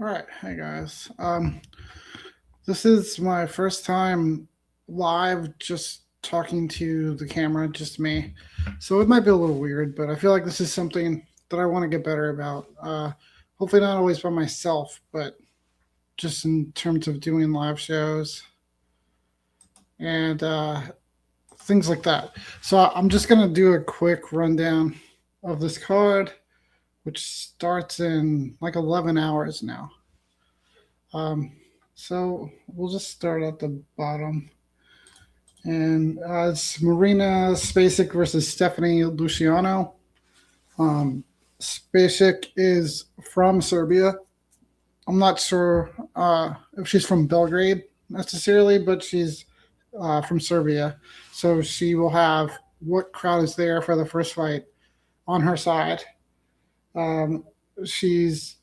All right, hey guys. This is my first time live, just talking to the camera, just me. So it might be a little weird, but I feel like this is something that I want to get better about. Hopefully, not always by myself, but just in terms of doing live shows and things like that. So I'm just gonna do a quick rundown of this card, which starts in like 11 hours now. Um, so we'll just start at the bottom. And it's Marina Spacek versus Stephanie Luciano. Spacek is from Serbia. I'm not sure if she's from Belgrade necessarily, but she's from Serbia. So she will have what crowd is there for the first fight on her side. Um, she's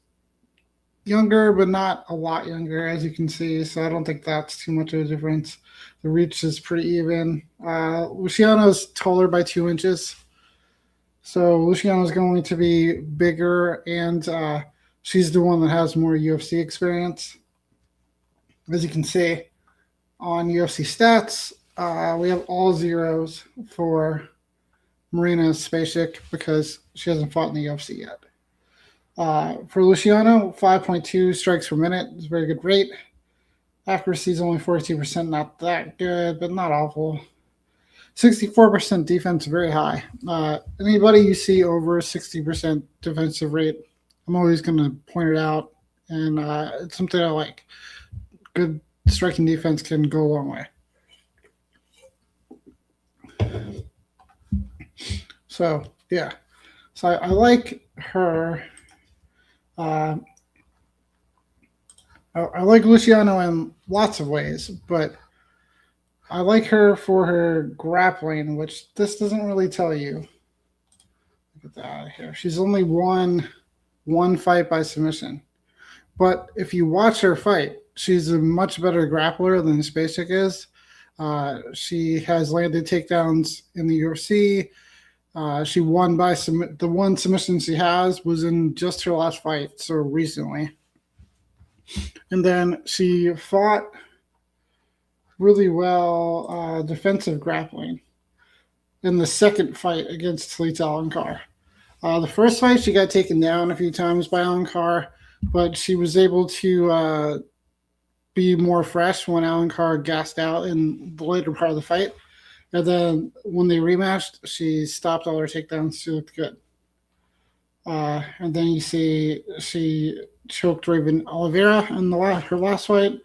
younger, but not a lot younger, as you can see. So I don't think that's too much of a difference. The reach is pretty even. Luciano's taller by 2 inches. So Luciano's going to be bigger, and she's the one that has more UFC experience. As you can see on UFC stats, we have all zeros for Marina Spacek because she hasn't fought in the UFC yet. For Luciano, 5.2 strikes per minute is a very good rate. Accuracy is only 42%, not that good, but not awful. 64% defense, very high. Anybody you see over 60% defensive rate, I'm always going to point it out, and it's something I like. Good striking defense can go a long way. So, yeah. So I like her. I like Luciano in lots of ways, but I like her for her grappling, which this doesn't really tell you. Get that out of here. She's only won one fight by submission, but if you watch her fight, she's a much better grappler than Spacek is. She has landed takedowns in the UFC. She won by the one submission she has was in just her last fight, so recently. And then she fought really well defensive grappling in the second fight against Talita Ankar. The first fight, she got taken down a few times by Ankar, but she was able to be more fresh when Ankar gassed out in the later part of the fight. And then when they rematched, she stopped all her takedowns. She looked good. And then you see she choked Raven Oliveira in her last fight.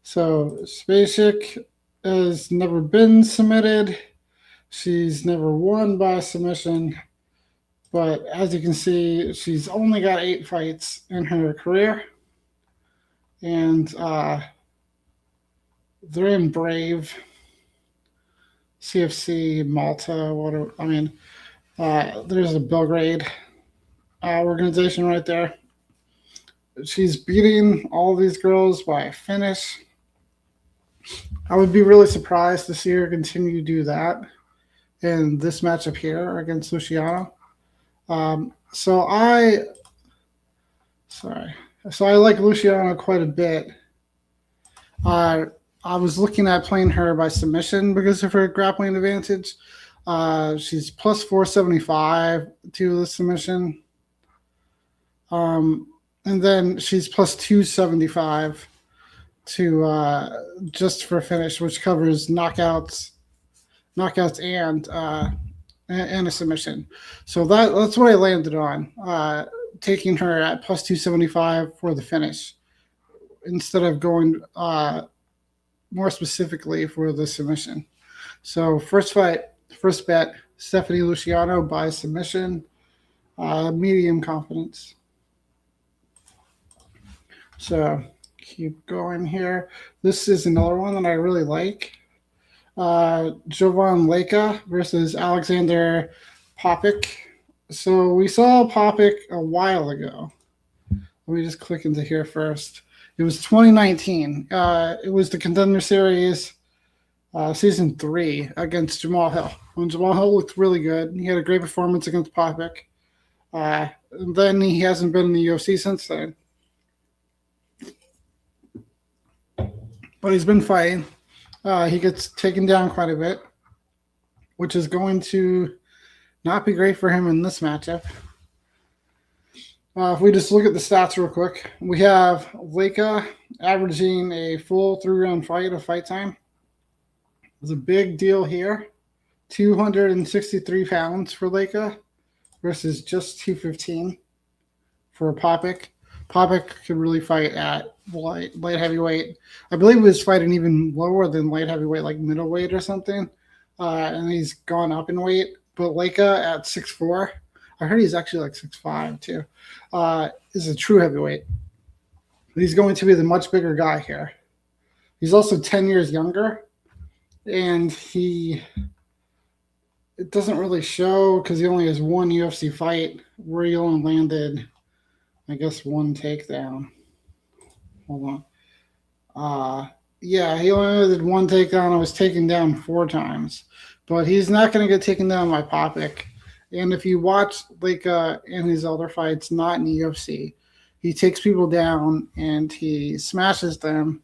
So Spacek has never been submitted. She's never won by submission. But as you can see, she's only got 8 fights in her career. And they're in Brave, CFC, Malta, whatever. I mean, there's a Belgrade organization right there. She's beating all these girls by finish. I would be really surprised to see her continue to do that in this matchup here against Luciano. So I like Luciano quite a bit. I was looking at playing her by submission because of her grappling advantage. She's plus 475 to the submission. And then she's plus 275 to just for finish, which covers knockouts and a submission. So that's what I landed on, taking her at plus 275 for the finish instead of going more specifically for the submission. So first bet, Stephanie Luciano by submission, medium confidence. So keep going here. This is another one that I really like. Jovan Leka versus Alexander Popik. So we saw Popik a while ago. Let me just click into here first. It was 2019. It was the Contender Series Season 3 against Jamal Hill. When Jamal Hill looked really good. He had a great performance against Popik. And then he hasn't been in the UFC since then. but he's been fighting. He gets taken down quite a bit, which is going to not be great for him in this matchup. If we just look at the stats real quick, we have Leica averaging a full 3-round fight of fight time. It's a big deal here. 263 pounds for Leica versus just 215 for Popik. Popik could really fight at light heavyweight. I believe he was fighting even lower than light heavyweight, like middleweight or something. And he's gone up in weight. But Leica at 6'4", I heard he's actually like 6'5" too, is a true heavyweight. He's going to be the much bigger guy here. He's also 10 years younger, and it doesn't really show because he only has one UFC fight where he only landed, I guess, one takedown. Hold on. Yeah, he only did one takedown. I was taken down 4 times. But he's not going to get taken down by Popik. And if you watch Leica in his other fights, not in the UFC, he takes people down and he smashes them,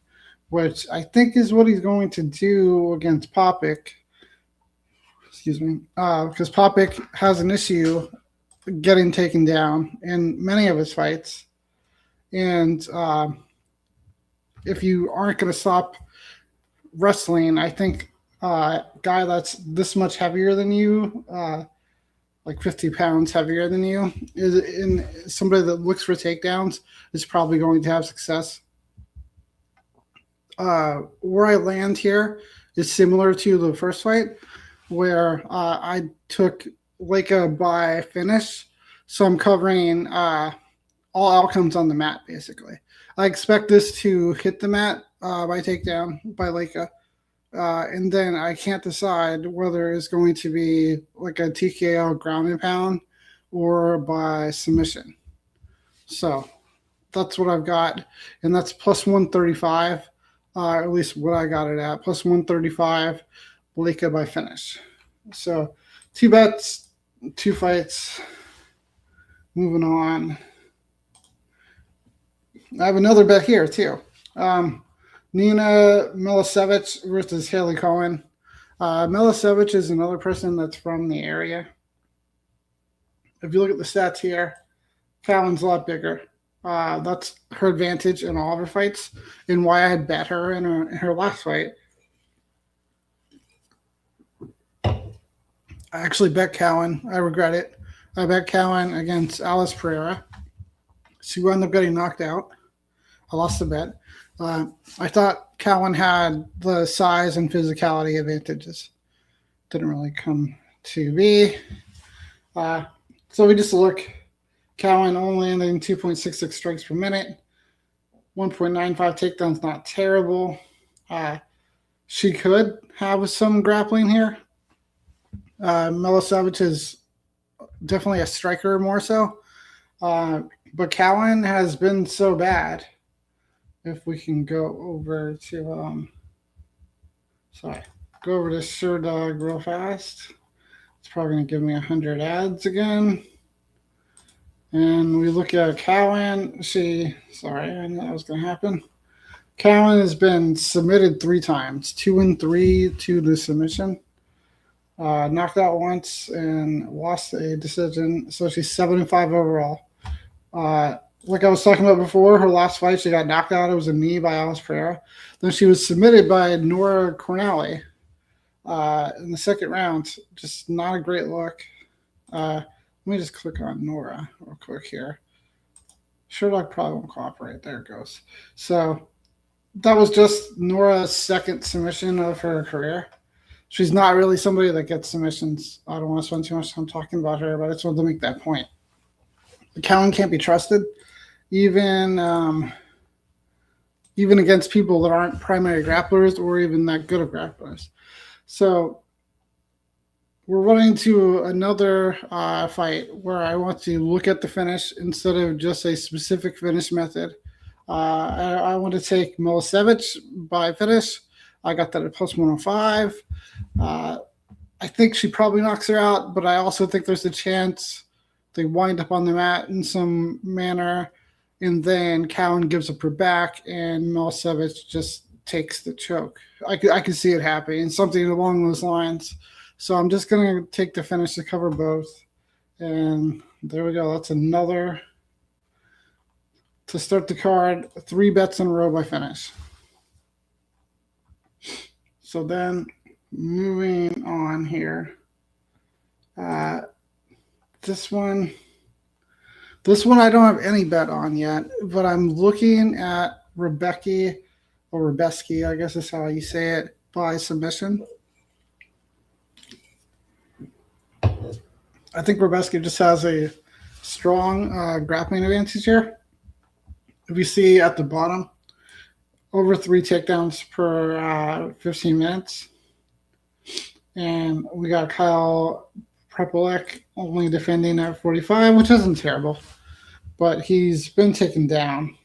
which I think is what he's going to do against Popik. Excuse me. Because Popik has an issue getting taken down in many of his fights. And if you aren't going to stop wrestling, I think guy that's this much heavier than you, like 50 pounds heavier than you, is in somebody that looks for takedowns is probably going to have success. Where I land here is similar to the first fight, where I took Leica by finish, so I'm covering all outcomes on the mat. Basically, I expect this to hit the mat by takedown by Leica. And then I can't decide whether it's going to be like a TKO ground and pound or by submission. So that's what I've got. And that's plus 135, at least what I got it at, plus 135, Leica by finish. So 2 bets, 2 fights. Moving on. I have another bet here too. Nina Milicevic versus Haley Cohen. Milicevic is another person that's from the area. If you look at the stats here, Cohen's a lot bigger. That's her advantage in all of her fights, and why I had bet her in her last fight. I actually bet Cohen. I regret it. I bet Cohen against Alice Pereira. She wound up getting knocked out. I lost the bet. I thought Cowan had the size and physicality advantages. Didn't really come to be. So we just look. Cowan only landing 2.66 strikes per minute. 1.95 takedowns, not terrible. She could have some grappling here. Milicevic is definitely a striker more so. But Cowan has been so bad. If we can go over to go over to SureDog real fast. It's probably going to give me 100 ads again. And we look at Cowan. I knew that was going to happen. Cowan has been submitted 3 times, 2 and 3 to the submission. Knocked out once and lost a decision. So she's 7-5 overall. Like I was talking about before, her last fight, she got knocked out. It was a knee by Alice Pereira. Then she was submitted by Nora Cornelli in the second round. Just not a great look. Let me just click on Nora real quick here. SureDog probably won't cooperate. There it goes. So that was just Nora's second submission of her career. She's not really somebody that gets submissions. I don't want to spend too much time talking about her, but I just wanted to make that point. Cowan can't be trusted, even against people that aren't primary grapplers or even that good of grapplers. So we're running to another fight where I want to look at the finish instead of just a specific finish method. I want to take Milicevic by finish. I got that at plus 105. I think she probably knocks her out, but I also think there's a chance they wind up on the mat in some manner, and then Cowan gives up her back, and Milicevic just takes the choke. I could see it happening, something along those lines. So I'm just going to take the finish to cover both. And there we go. That's another to start the card. 3 bets in a row by finish. So then moving on here. This one I don't have any bet on yet, but I'm looking at Rebecca, or Rebeski, I guess is how you say it, by submission. I think Rebeski just has a strong grappling advantage here. If you see at the bottom, over 3 takedowns per 15 minutes. And we got Kyle Prepolek only defending at 45, which isn't terrible. But he's been taken down.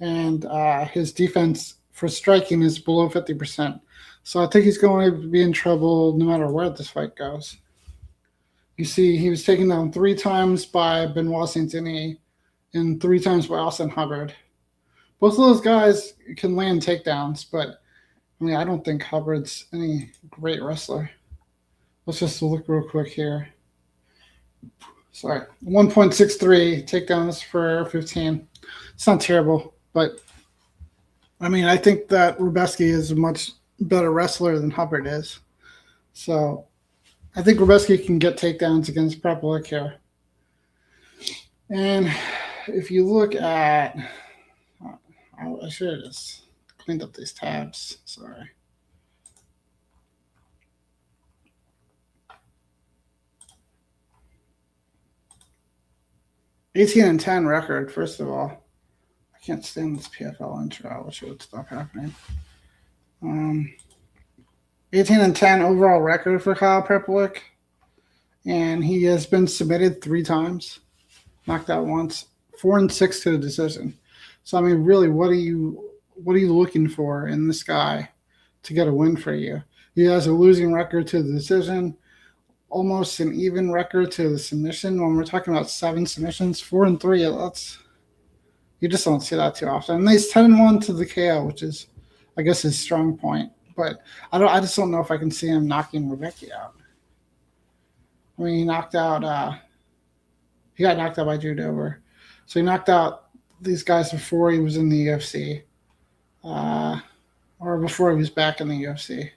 And his defense for striking is below 50%. So I think he's going to be in trouble no matter where this fight goes. You see, he was taken down 3 times by Benoit Saint-Denis and 3 times by Austin Hubbard. Both of those guys can land takedowns, but I mean, I don't think Hubbard's any great wrestler. Let's just look real quick here. Sorry, 1.63 takedowns for 15. It's not terrible, but I mean, I think that Rebeski is a much better wrestler than Hubbard is. So I think Rebeski can get takedowns against Prepolek here. And if you look at, I should have just cleaned up these tabs. Sorry. (18-10) record. First of all, I can't stand this PFL intro. I wish it would stop happening. 18-10 overall record for Kyle Prepolek, and he has been submitted 3 times, knocked out once, 4-6 to the decision. So I mean, really, what are you looking for in this guy to get a win for you? He has a losing record to the decision, almost an even record to the submission. When we're talking about 7 submissions, 4-3, that's, you just don't see that too often. And he's 10-1 to the KO, which is, I guess, his strong point. But I just don't know if I can see him knocking Rebecca out. I mean, he got knocked out by Drew Dober. So he knocked out these guys before he was in the UFC, or before he was back in the UFC.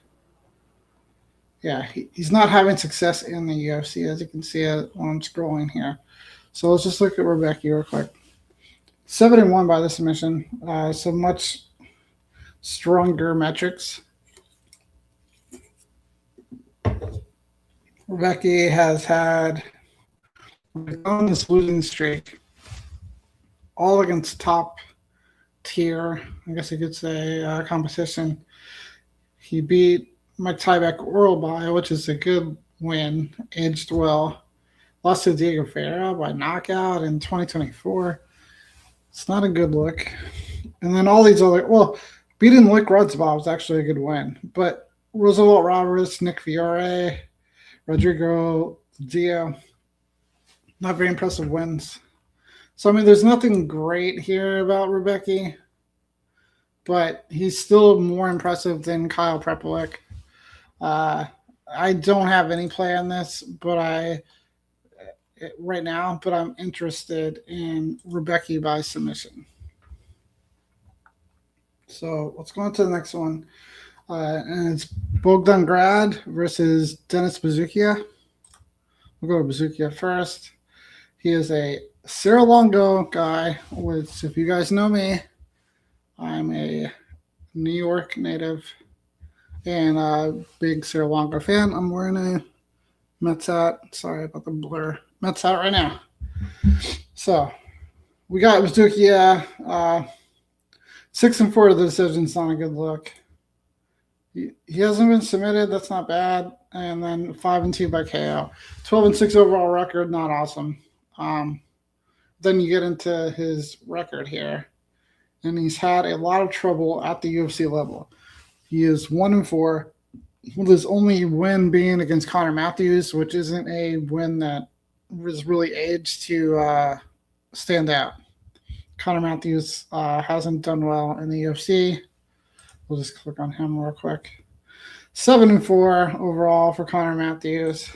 Yeah, he's not having success in the UFC, as you can see when I'm scrolling here. So let's just look at Rebecca real quick. 7-1 by the submission, so much stronger metrics. Rebecca has had on this losing streak, all against top tier, I guess you could say, competition. He beat Mike Tybeck Oralby, which is a good win, aged well. Lost to Diego Ferreira by knockout in 2024. It's not a good look. And then all these other, well, beating Lick Rudzbaugh was actually a good win. But Roosevelt Roberts, Nick Fiore, Rodrigo Dio, not very impressive wins. So, I mean, there's nothing great here about Rebecca, but he's still more impressive than Kyle Prepolek. I don't have any play on this, but right now, but I'm interested in Rebecca by submission. So let's go on to the next one. And it's Bogdan Grad versus Denis Bazukia. We'll go to Bazukia first. He is a Serra-Longo guy, which, if you guys know me, I'm a New York native and a big Serra-Longo fan. I'm wearing a Mets hat. Sorry about the blur. Mets hat right now. So we got Bazukia. 6-4 to the decision's not a good look. He hasn't been submitted. That's not bad. And then 5-2 by KO. 12-6 overall record. Not awesome. Then you get into his record here, and he's had a lot of trouble at the UFC level. He is 1-4, with his only win being against Connor Matthews, which isn't a win that was really aged to stand out. Connor Matthews hasn't done well in the UFC. We'll just click on him real quick. 7-4 overall for Connor Matthews.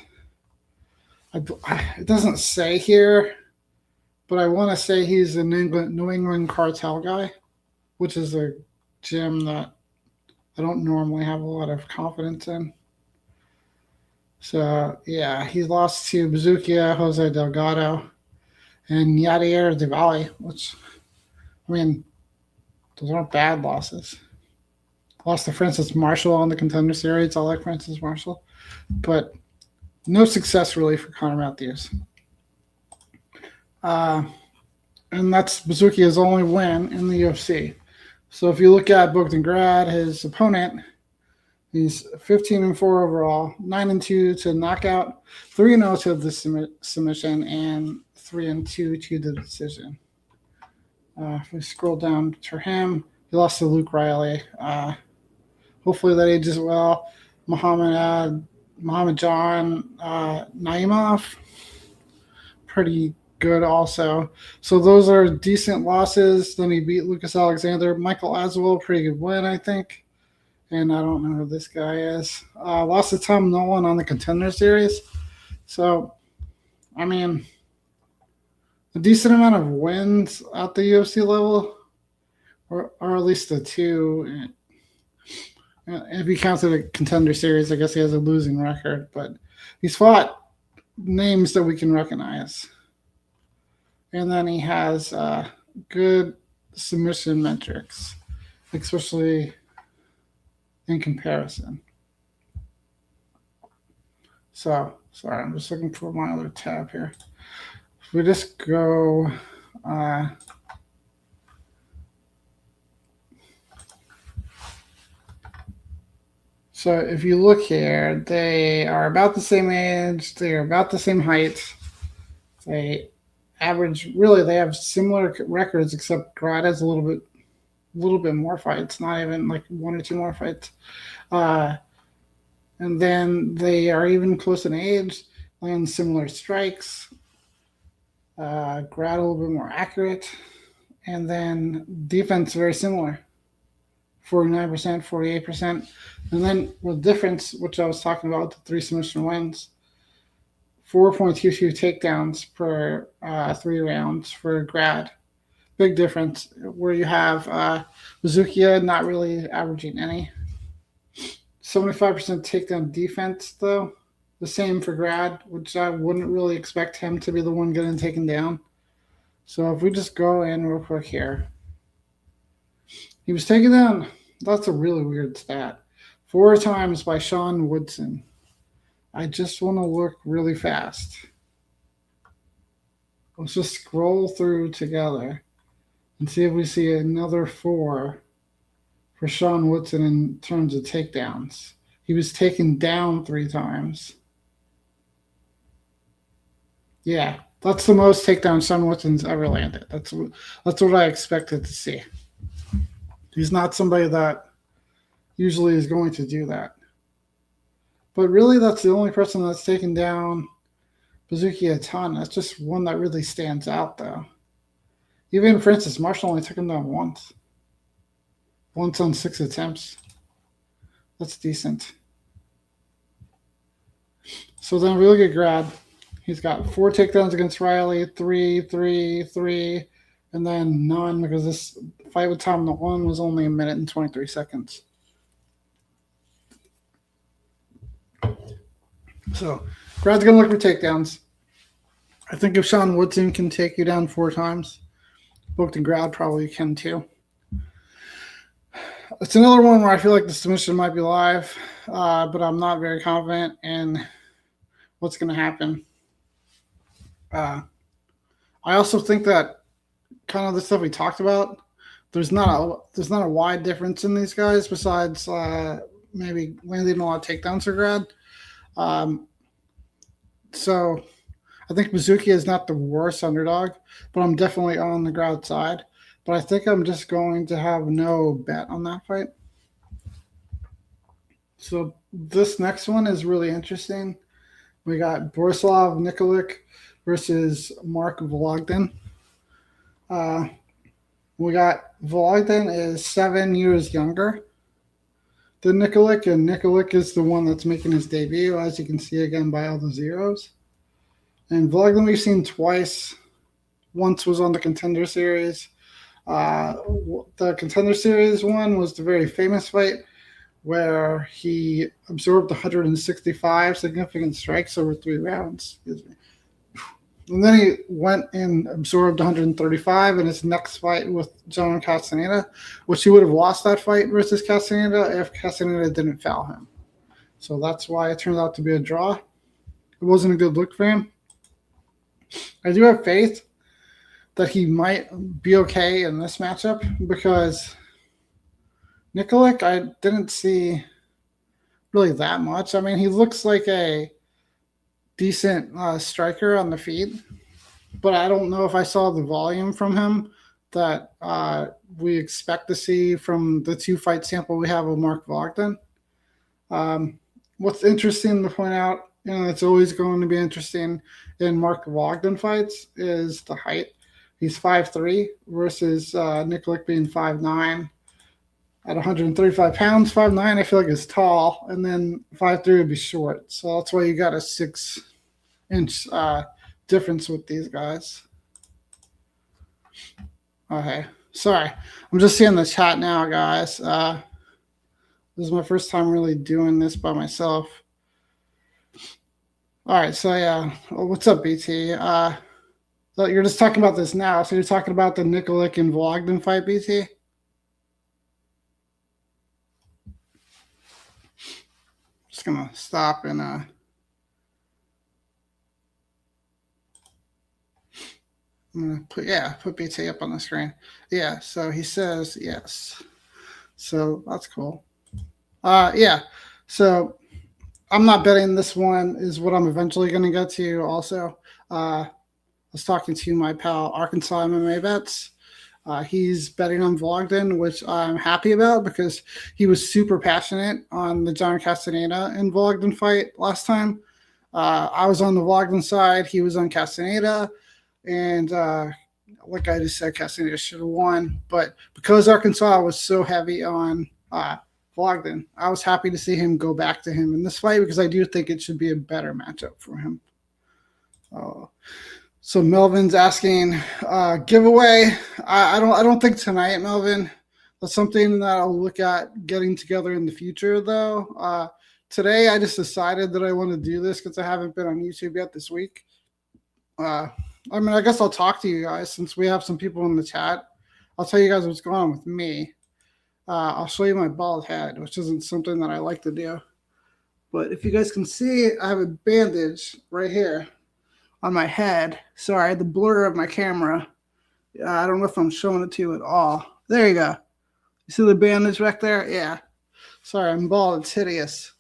It doesn't say here, but I want to say he's a New England Cartel guy, which is a gym that I don't normally have a lot of confidence in. So, yeah, he lost to Bazookia, Jose Delgado, and Yadier Diwali, which, I mean, those aren't bad losses. Lost to Francis Marshall on the Contender Series. I like Francis Marshall. But no success really for Connor Matthews. And that's Bazookia's only win in the UFC. So if you look at Grad, his opponent, he's 15-4 overall, 9-2 to knockout, 3-0 to the submission, and 3-2 to the decision. If we scroll down to him, he lost to Luke Riley. Hopefully that ages well. Muhammad John Naimov, pretty good also. So those are decent losses. Then he beat Lucas Alexander. Michael Aswell, pretty good win, I think. And I don't know who this guy is. Lost to Tom Nolan on the Contender Series. So, I mean, a decent amount of wins at the UFC level, or at least the two. If you count the Contender Series, I guess he has a losing record, but he's fought names that we can recognize. And then he has good submission metrics, especially in comparison. So, sorry, I'm just looking for my other tab here. If we just go... So if you look here, they are about the same age. They are about the same height. They have similar records, except Grad has a little bit more fights, not even like one or two more fights. And then they are even close in age, land similar strikes. Grad a little bit more accurate. And then defense very similar. 49%, 48%. And then the difference, which I was talking about, the 3 submission wins, 4.22 takedowns per 3 rounds for Grad. Big difference where you have Bazookia not really averaging any. 75% takedown defense, though. The same for Grad, which I wouldn't really expect him to be the one getting taken down. So if we just go in real quick here. He was taken down, that's a really weird stat, 4 times by Sean Woodson. I just want to look really fast. Let's just scroll through together and see if we see another 4 for Sean Woodson in terms of takedowns. He was taken down 3 times. Yeah, that's the most takedowns Sean Woodson's ever landed. That's what I expected to see. He's not somebody that usually is going to do that. But really, that's the only person that's taken down Bazookia a ton. That's just one that really stands out, though. Even Francis Marshall only took him down once. Once on 6 attempts. That's decent. So then we look at Grad. He's got 4 takedowns against Riley, 3, 3, 3, and then none because this fight with Tom Nolan was only 1 minute and 23 seconds. So Grad's going to look for takedowns. I think if Sean Woodson can take you down 4 times, Booked Grad probably can too. It's another one where I feel like the submission might be live, but I'm not very confident in what's going to happen. I also think that kind of the stuff we talked about, there's not a wide difference in these guys besides maybe landing a lot of takedowns for Grad. So I think Bazookia is not the worst underdog, but I'm definitely on the Grad side. But I think I'm just going to have no bet on that fight. So this next one is really interesting. We got Borislav Nikolic versus Mark Vologden. We got Vologden is 7 years younger the Nikolic, and Nikolic is the one that's making his debut, as you can see again by all the zeros. And Vlogden we've seen twice. Once was on the Contender Series. The Contender Series one was the very famous fight where he absorbed 165 significant strikes over 3 rounds. Excuse me. And then he went and absorbed 135 in his next fight with John Castaneda, which he would have lost that fight versus Castaneda if Castaneda didn't foul him. So that's why it turned out to be a draw. It wasn't a good look for him. I do have faith that he might be okay in this matchup because Nikolic, I didn't see really that much. I mean, he looks like a decent striker on the feet, but I don't know if I saw the volume from him that we expect to see from the 2-fight sample we have of Mark Vlogden. What's interesting to point out, it's always going to be interesting in Mark Vlogden fights, is the height. He's 5'3" versus Nikolic being 5'9". At 135 pounds, 5'9", I feel like is tall, and then 5'3" would be short. So that's why you got a 6-inch difference with these guys. Okay, sorry. I'm just seeing the chat now, guys. This is my first time really doing this by myself. All right, so yeah. What's up, BT? So you're just talking about this now. So you're talking about the Nikolic and Vlogden fight, BT? Just gonna stop and I'm gonna put BT up on the screen. Yeah, so he says yes. So that's cool. Yeah. So I'm not betting this one is what I'm eventually gonna get to also. I was talking to my pal Arkansas MMA Bets. He's betting on Vlogden, which I'm happy about because he was super passionate on the John Castaneda and Vlogden fight last time. I was on the Vlogden side. He was on Castaneda. And like I just said, Castaneda should have won. But because Arkansas was so heavy on Vlogden, I was happy to see him go back to him in this fight because I do think it should be a better matchup for him. So Melvin's asking giveaway. I don't think tonight, Melvin. That's something that I'll look at getting together in the future, though. Today, I just decided that I want to do this because I haven't been on YouTube yet this week. I guess I'll talk to you guys since we have some people in the chat. I'll tell you guys what's going on with me. I'll show you my bald head, which isn't something that I like to do. But if you guys can see, I have a bandage right here on my head. Sorry, the blur of my camera. I don't know if I'm showing it to you at all. There you go. You see the bandage back there? Yeah. Sorry, I'm bald. It's hideous.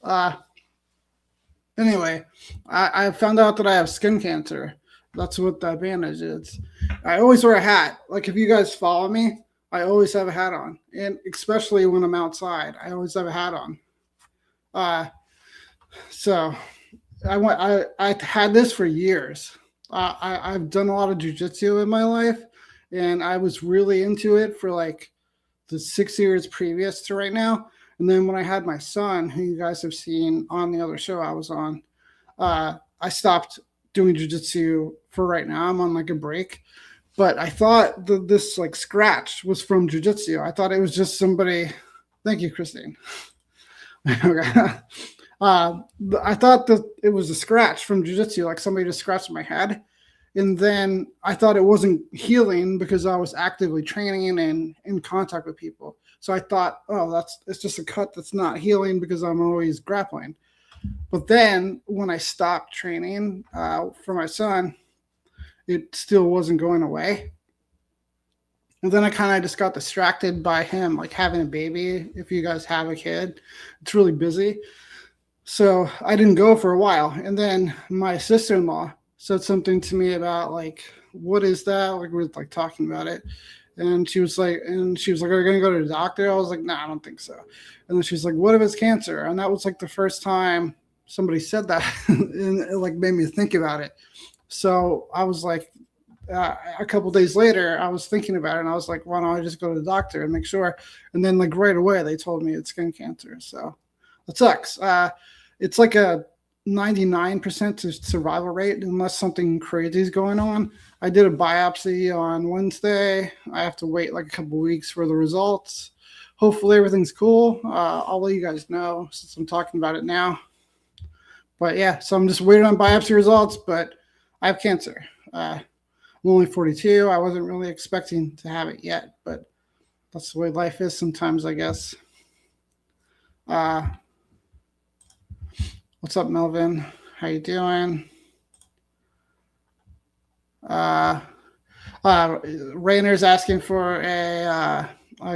Anyway, I found out that I have skin cancer. That's what that bandage is. I always wear a hat. Like if you guys follow me, I always have a hat on. And especially when I'm outside, I always have a hat on. So I had this for years. I've done a lot of jiu-jitsu in my life, and I was really into it for like the 6 years previous to right now. And then when I had my son, who you guys have seen on the other show I was on, I stopped doing jiu-jitsu for right now. I'm on like a break. But I thought that this like scratch was from jiu-jitsu. I thought it was just somebody. Thank you, Christine. Okay. I thought that it was a scratch from jiu-jitsu, like somebody just scratched my head. And then I thought it wasn't healing because I was actively training and in contact with people. So I thought, it's just a cut that's not healing because I'm always grappling. But then when I stopped training for my son, it still wasn't going away. And then I kind of just got distracted by him, like having a baby. If you guys have a kid, it's really busy. So I didn't go for a while. And then my sister-in-law said something to me about like, what is that? Like we were like talking about it. And she was like, are you going to go to the doctor? I was like, no, I don't think so. And then she's like, what if it's cancer? And that was like the first time somebody said that and it like made me think about it. So I was like, a couple days later, I was thinking about it, and I was like, why don't I just go to the doctor and make sure? And then like right away, they told me it's skin cancer. So it sucks. It's like a 99% survival rate unless something crazy is going on. I did a biopsy on Wednesday. I have to wait like a couple weeks for the results. Hopefully everything's cool. I'll let you guys know since I'm talking about it now. But yeah, so I'm just waiting on biopsy results, but I have cancer. I'm only 42. I wasn't really expecting to have it yet, but that's the way life is sometimes, I guess. Uh, what's up, Melvin? How you doing? Rayner's asking for a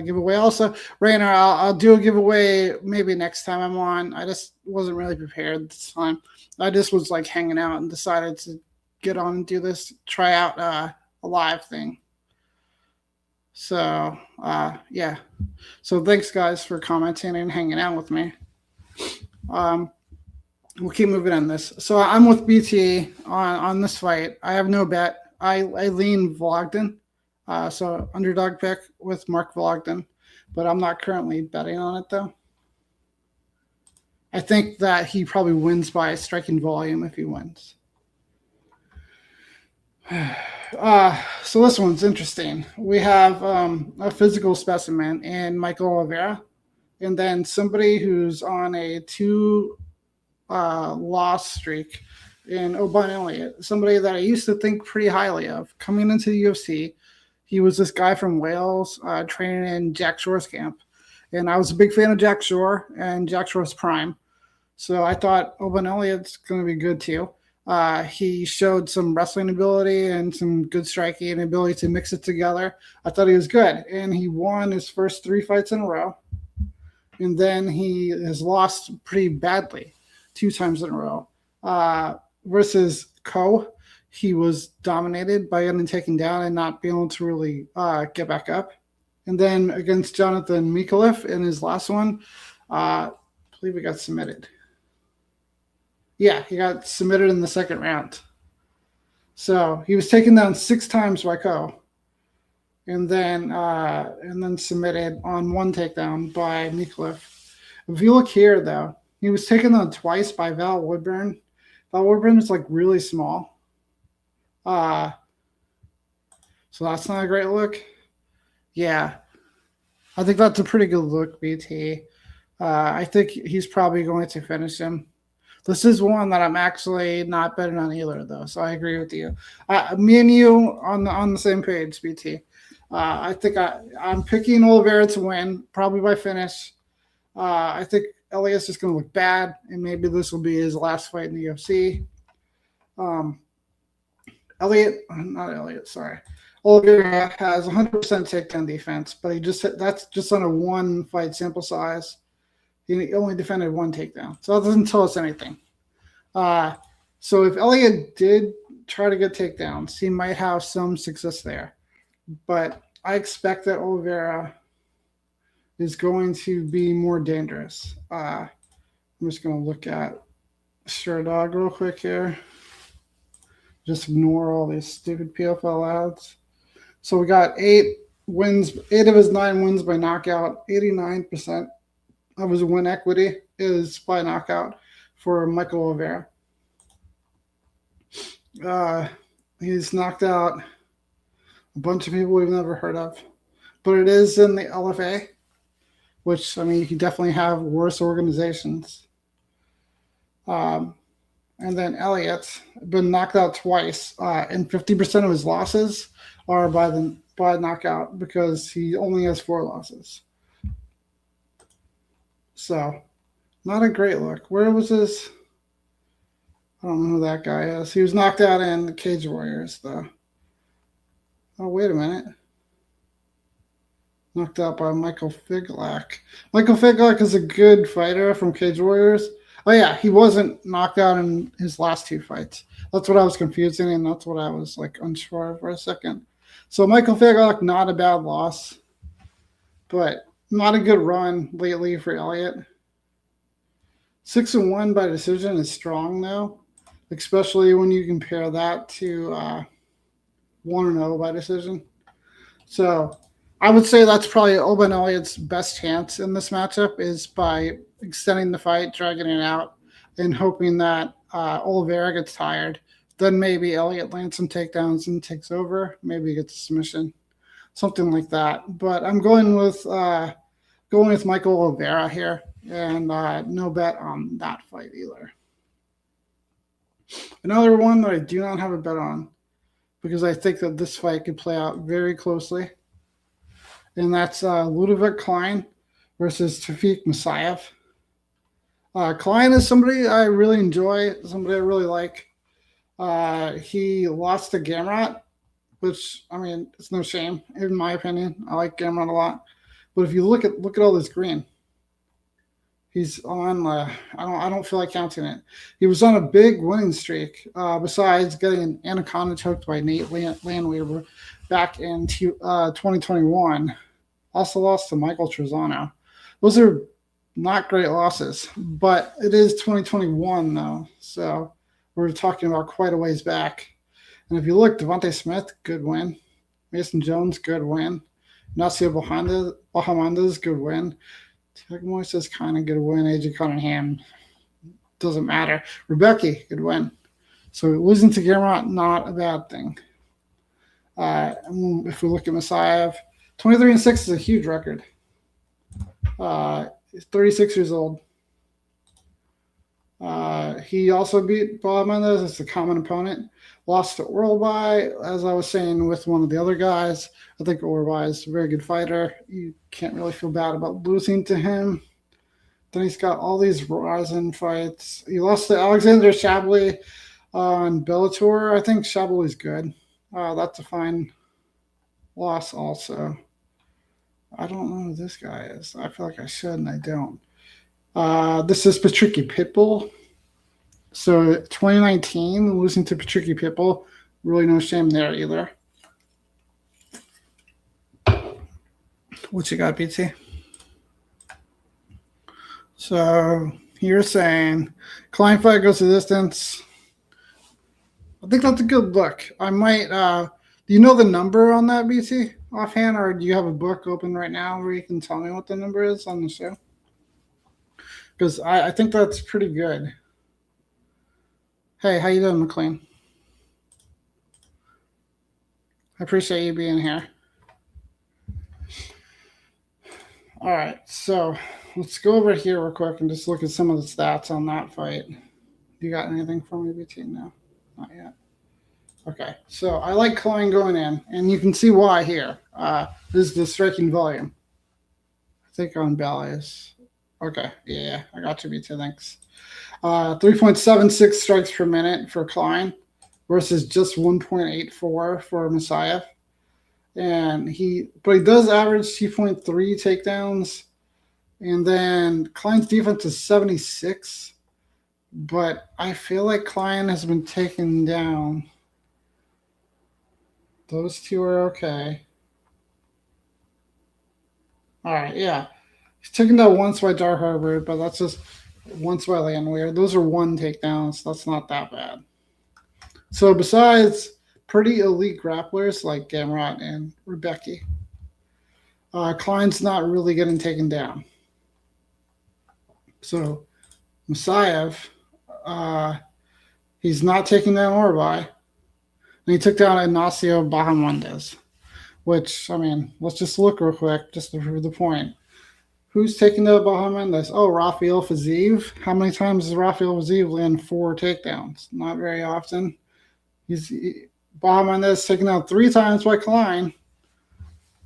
giveaway. Also, Rayner, I'll do a giveaway maybe next time I'm on. I just wasn't really prepared this time. I just was like hanging out and decided to get on and do this, try out a live thing. So yeah. So thanks guys for commenting and hanging out with me. We'll keep moving on this. So I'm with BT on this fight. I have no bet. I lean Vologden. So underdog pick with Mark Vologden, but I'm not currently betting on it though. I think that he probably wins by striking volume if he wins. So this one's interesting. We have a physical specimen in Michael Oliveira, and then somebody who's on a 2 loss streak in Oban Elliott, somebody that I used to think pretty highly of coming into the UFC. He was this guy from Wales training in Jack Shore's camp, and I was a big fan of Jack Shore and Jack Shore's prime. So I thought Oban Elliott's going to be good too. He showed some wrestling ability and some good striking and ability to mix it together. I thought he was good, and he won his first 3 fights in a row. And then he has lost pretty badly 2 times in a row. Versus Ko, he was dominated by getting taken down and not being able to really get back up. And then against Jonathan Mikulev in his last one, I believe he got submitted. Yeah, he got submitted in the second round. So he was taken down 6 times by Ko, and then submitted on 1 takedown by Mikulev. If you look here, though, he was taken down twice by Val Woodburn. Val Woodburn is like really small. So that's not a great look. Yeah, I think that's a pretty good look, BT. I think he's probably going to finish him. This is one that I'm actually not betting on either, though. So I agree with you. Me and you on the same page, BT. I think I'm picking Oliveira to win, probably by finish. I think Elliott's just going to look bad, and maybe this will be his last fight in the UFC. Oliveira has 100% takedown defense, but that's just on a 1 fight sample size. He only defended 1 takedown, so that doesn't tell us anything. So if Elliott did try to get takedowns, he might have some success there. But I expect that Oliveira is going to be more dangerous. I'm just going to look at SureDog real quick here. Just ignore all these stupid PFL ads. So we got 8 wins, 8 of his 9 wins by knockout, 89% of his win equity is by knockout for Michael Oliveira. He's knocked out a bunch of people we've never heard of, but it is in the LFA, which, I mean, you can definitely have worse organizations. And then Elliott's been knocked out twice, and 50% of his losses are by knockout because he only has 4 losses. So, not a great look. Where was his? I don't know who that guy is. He was knocked out in Cage Warriors, though. Oh, wait a minute. Knocked out by Michael Figlak. Michael Figlak is a good fighter from Cage Warriors. Oh, yeah, he wasn't knocked out in his last 2 fights. That's what I was confusing, and that's what I was like unsure of for a second. So Michael Figlak, not a bad loss, but not a good run lately for Elliott. 6-1 by decision is strong, though, especially when you compare that to 1-0 by decision. So I would say that's probably Oban Elliott's best chance in this matchup is by extending the fight, dragging it out, and hoping that Oliveira gets tired. Then maybe Elliott lands some takedowns and takes over. Maybe he gets a submission, something like that. But I'm going with Michael Oliveira here, and no bet on that fight either. Another one that I do not have a bet on because I think that this fight could play out very closely, and that's Ludovic Klein versus Tafik Musayev. Klein is somebody I really enjoy, somebody I really like. He lost to Gamrot, which I mean, it's no shame in my opinion. I like Gamrot a lot, but if you look at all this green, he's on. I don't feel like counting it. He was on a big winning streak. Besides getting anaconda choked by Nate Landweber back in 2021, also lost to Michael Trezano. Those are not great losses, but it is 2021 though, so we're talking about quite a ways back. And if you look, Devontae Smith, good win. Mason Jones, good win. Nacio Bahamondes, good win. Tech Moises, kind of good win. AJ Cunningham, doesn't matter. Rebecca, good win. So losing to Gamrot, not a bad thing. If we look at Musayev, 23-6 is a huge record. He's 36 years old. He also beat Bahamondes as a common opponent. Lost to Orlby, as I was saying with one of the other guys. I think Orlby is a very good fighter. You can't really feel bad about losing to him. Then he's got all these Ryzen fights. He lost to Alexander Shabliy on Bellator. I think Shabliy good. That's a fine loss also. I don't know who this guy is. I feel like I should and I don't. This is Patricky Pitbull. So 2019, losing to Patricky Pitbull, really no shame there either. What you got, BT? So you're saying Klein fight goes the distance. I think that's a good look. I might. Do you know the number on that, BT, offhand, or do you have a book open right now where you can tell me what the number is on the show? Because I think that's pretty good. Hey, how you doing, McLean? I appreciate you being here. All right, so let's go over here real quick and just look at some of the stats on that fight. You got anything for me, BT? No, not yet. Okay, so I like Klein going in, and you can see why here. This is the striking volume. I think on Bally's. Okay, yeah, I got you, BT, thanks. 3.76 strikes per minute for Klein versus just 1.84 for Musayev. And he does average 2.3 takedowns. And then Klein's defense is 76. But I feel like Klein has been taken down. Those two are okay. All right, yeah. He's taken down once by Dar Harbor, but that's just once by Landwehr. Those are one takedowns. That's not that bad. So besides pretty elite grapplers like Gamrot and Rebecca, Klein's not really getting taken down. So Musayev, he's not taking down Orlby. And he took down Ignacio Bahamondes, which, I mean, let's just look real quick just to prove the point. Who's taking down Bahamondes? Oh, Rafael Fiziev. How many times does Rafael Fiziev land 4 takedowns? Not very often. Bahamondes taken down 3 times by Klein.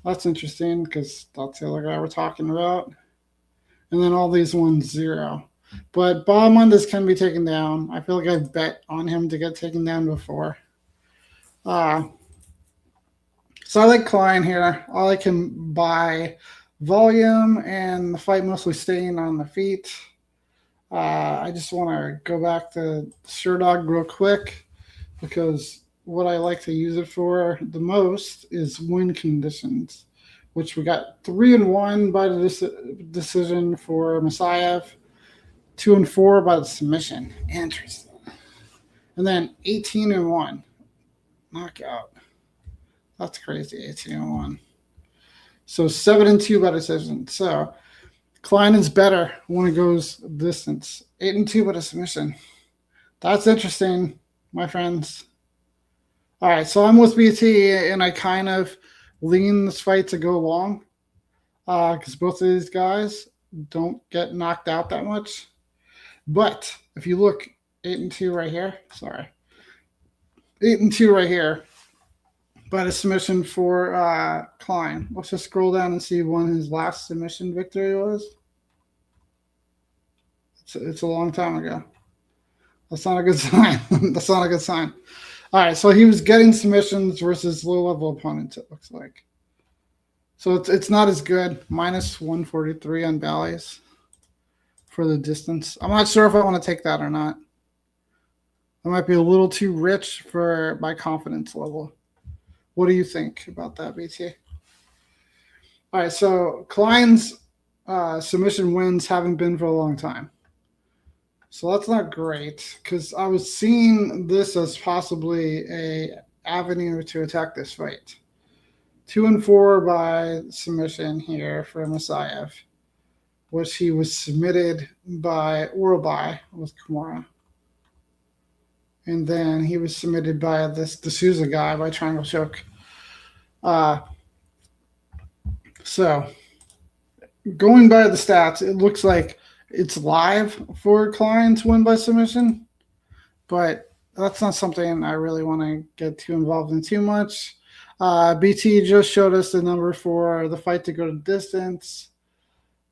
That's interesting because that's the other guy we're talking about. And then all these ones 0. But Bahamondes can be taken down. I feel like I've bet on him to get taken down before. So I like Klein here. I like him by volume and the fight mostly staying on the feet. I just want to go back to Sherdog real quick because what I like to use it for the most is win conditions, which we got 3-1 by the decision for Musayev, 2-4 by the submission. Interesting. And then 18-1 knockout. That's crazy. 18-1. So 7-2 by decision. So Klein is better when it goes distance. 8-2 by submission. That's interesting, my friends. All right, so I'm with BT, and I kind of lean this fight to go long because both of these guys don't get knocked out that much. But if you look 8-2 right here, sorry, 8-2 right here, but a submission for Klein. Let's just scroll down and see when his last submission victory was. It's a long time ago. That's not a good sign. That's not a good sign. All right, so he was getting submissions versus low-level opponents, it looks like. So it's not as good. Minus 143 on Bally's for the distance. I'm not sure if I want to take that or not. That might be a little too rich for my confidence level. What do you think about that, BT? All right, so Klein's submission wins haven't been for a long time. So that's not great because I was seeing this as possibly a avenue to attack this fight. 2-4 by submission here for Masayev, which he was submitted by Urabai with Kimura. And then he was submitted by this D'Souza guy by Triangle Choke. So going by the stats, it looks like it's live for Klein to win by submission, but that's not something I really want to get too involved in too much. BT just showed us the number for the fight to go to distance.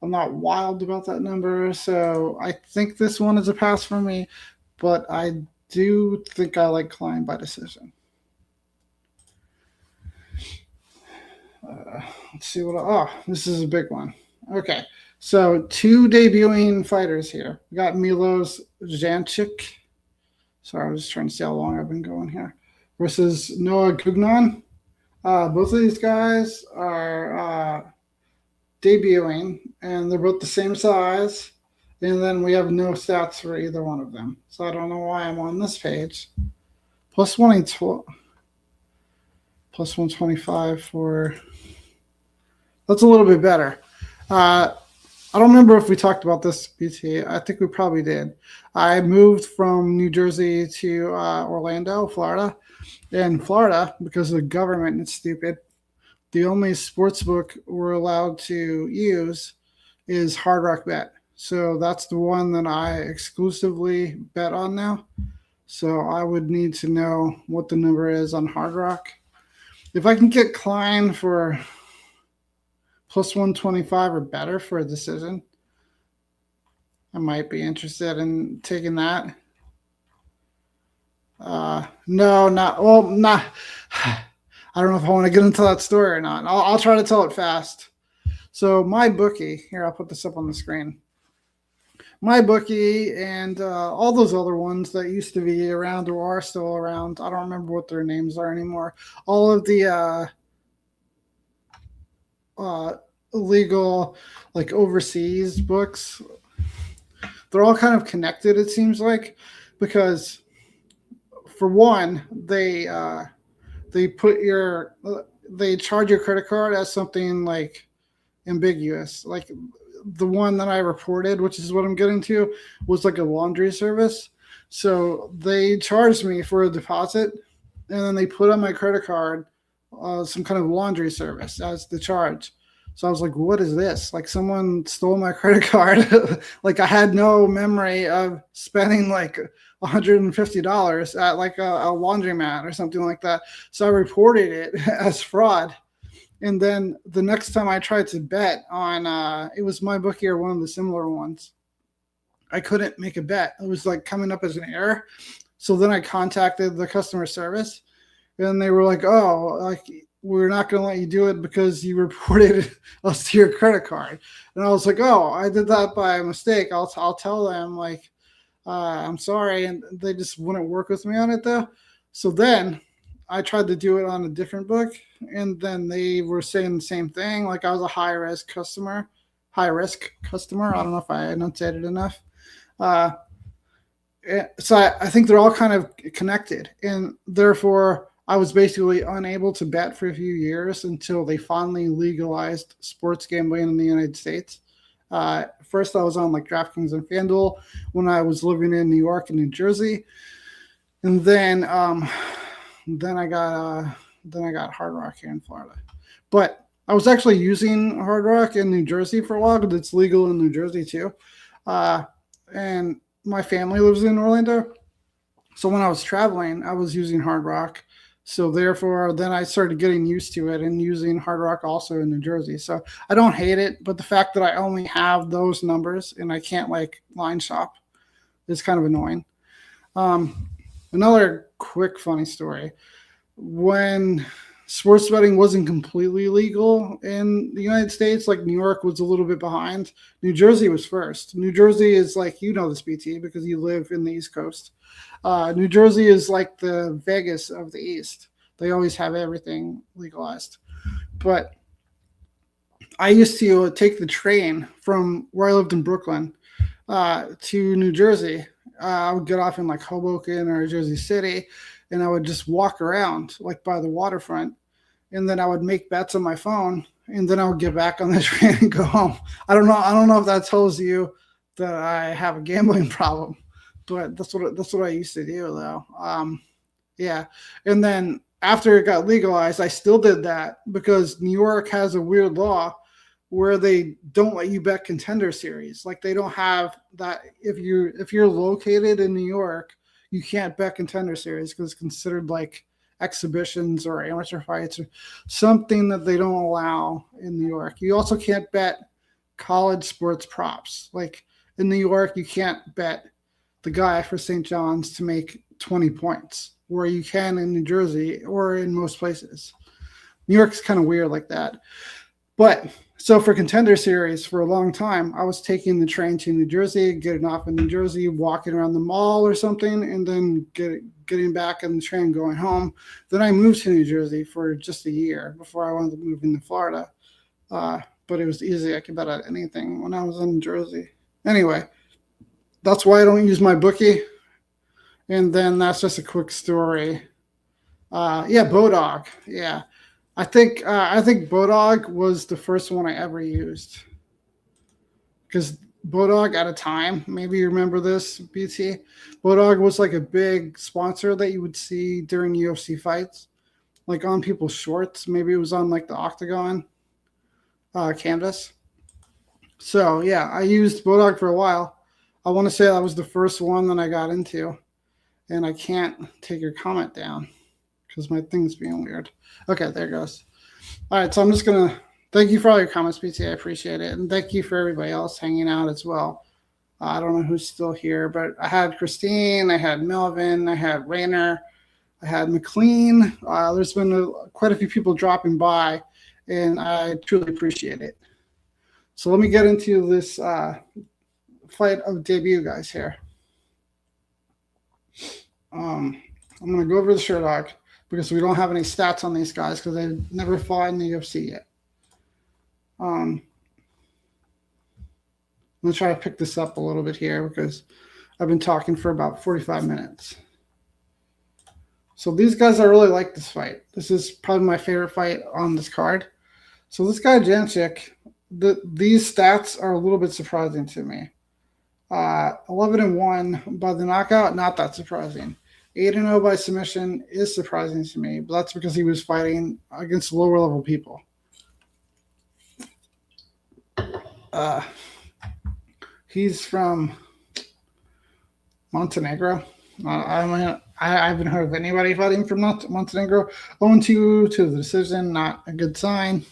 I'm not wild about that number, so I think this one is a pass for me, but I do think I like Klein by decision. Let's see what. This is a big one. Okay, so two debuting fighters here. We got Milos Jancic. Sorry, I was just trying to see how long I've been going here. Versus Noah Gugnon. Both of these guys are debuting, and they're both the same size. And then we have no stats for either one of them. So I don't know why I'm on this page. Plus 125 for... That's a little bit better. I don't remember if we talked about this, BT. I think we probably did. I moved from New Jersey to Orlando, Florida. In Florida, because the government is stupid, the only sports book we're allowed to use is Hard Rock Bet. So that's the one that I exclusively bet on now. So I would need to know what the number is on Hard Rock. If I can get Klein for plus 125 or better for a decision, I might be interested in taking that. No, not. I don't know if I want to get into that story or not. I'll try to tell it fast. So my bookie here, I'll put this up on the screen. My bookie and all those other ones that used to be around or are still around. I don't remember what their names are anymore. All of the illegal, like overseas books, they're all kind of connected. It seems like, because for one, they charge your credit card as something like ambiguous. Like the one that I reported, which is what I'm getting to, was like a laundry service. So they charged me for a deposit, and then they put on my credit card some kind of laundry service as the charge. So I was like, what is this? Like someone stole my credit card. Like I had no memory of spending like $150 at like a laundromat or something like that. So I reported it as fraud. And then the next time I tried to bet on, it was my bookie or one of the similar ones, I couldn't make a bet. It was like coming up as an error. So then I contacted the customer service, and they were like, oh, like, we're not going to let you do it because you reported us to your credit card. And I was like, oh, I did that by mistake. I'll tell them, like, I'm sorry. And they just wouldn't work with me on it, though. So then I tried to do it on a different book, and then they were saying the same thing. Like I was a high-risk customer. I don't know if I enunciated enough. So I think they're all kind of connected, and therefore I was basically unable to bet for a few years until they finally legalized sports gambling in the United States. First, I was on like DraftKings and FanDuel when I was living in New York and New Jersey, and then I got Hard Rock here in Florida. But I was actually using Hard Rock in New Jersey for a while because it's legal in New Jersey too. Uh, and my family lives in Orlando, so when I was traveling, I was using Hard Rock. So therefore, then I started getting used to it and using Hard Rock also in New Jersey. So I don't hate it, but the fact that I only have those numbers and I can't like line shop is kind of annoying. Another quick funny story: when sports betting wasn't completely legal in the United States, like New York was a little bit behind. New Jersey was first. New Jersey is like, you know this, BT, because you live in the East Coast. New Jersey is like the Vegas of the East. They always have everything legalized. But I used to take the train from where I lived in Brooklyn to New Jersey. I would get off in like Hoboken or Jersey City, and I would just walk around like by the waterfront, and then I would make bets on my phone, and then I would get back on the train and go home. I don't know. I don't know if that tells you that I have a gambling problem, but that's what I used to do though. Yeah, and then after it got legalized, I still did that because New York has a weird law where they don't let you bet contender series. Like they don't have that. If you're located in New York, you can't bet contender series because it's considered like exhibitions or amateur fights or something that they don't allow in New York. You also can't bet college sports props. Like in New York, you can't bet the guy for St. John's to make 20 points, where you can in New Jersey or in most places. New York's kind of weird like that. But so for contender series, for a long time, I was taking the train to New Jersey, getting off in New Jersey, walking around the mall or something, and then getting back on the train, going home. Then I moved to New Jersey for just a year before I wanted to move into Florida. But it was easy. I could bet on anything when I was in New Jersey. Anyway, that's why I don't use my bookie. And then that's just a quick story. Yeah, Bodog. Yeah. I think Bodog was the first one I ever used, because Bodog at a time, maybe you remember this, BT. Bodog was like a big sponsor that you would see during UFC fights, like on people's shorts. Maybe it was on like the Octagon canvas. So yeah, I used Bodog for a while. I want to say that was the first one that I got into, and I can't take your comment down because my thing's being weird. Okay, there it goes. All right, so I'm just going to thank you for all your comments, PT. I appreciate it. And thank you for everybody else hanging out as well. I don't know who's still here, but I had Christine, I had Melvin, I had Rainer, I had McLean. There's been quite a few people dropping by, and I truly appreciate it. So let me get into this fight of debut guys here. I'm going to go over the Sherlock because we don't have any stats on these guys because they've never fought in the UFC yet. I'm going to try to pick this up a little bit here because I've been talking for about 45 minutes. So these guys, I really like this fight. This is probably my favorite fight on this card. So this guy, Janchik, these stats are a little bit surprising to me. 11-1 by the knockout, not that surprising. 8-0 by submission is surprising to me, but that's because he was fighting against lower level people. He's from Montenegro. I haven't heard of anybody fighting from Montenegro. 0-2 to the decision, not a good sign.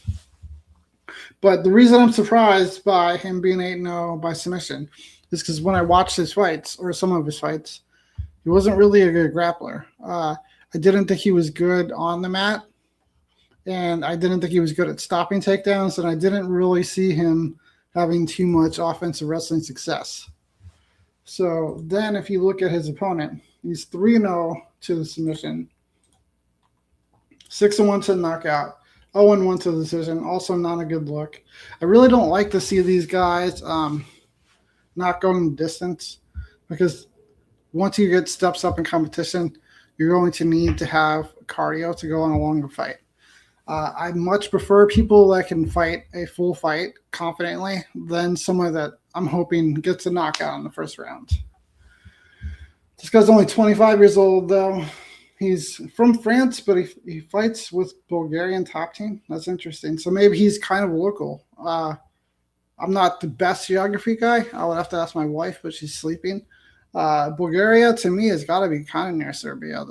But the reason I'm surprised by him being 8-0 by submission is because when I watched his fights, or some of his fights, he wasn't really a good grappler. I didn't think he was good on the mat, and I didn't think he was good at stopping takedowns, and I didn't really see him having too much offensive wrestling success. So then if you look at his opponent, he's 3-0 to the submission, 6-1 to the knockout, 0-1 to the decision, also not a good look. I really don't like to see these guys not going the distance, because once you get steps up in competition, you're going to need to have cardio to go on a longer fight. I much prefer people that can fight a full fight confidently than someone that I'm hoping gets a knockout in the first round. This guy's only 25 years old, though. He's from France, but he fights with Bulgarian top team. That's interesting. So maybe he's kind of local. I'm not the best geography guy. I would have to ask my wife, but she's sleeping. Bulgaria, to me, has got to be kind of near Serbia,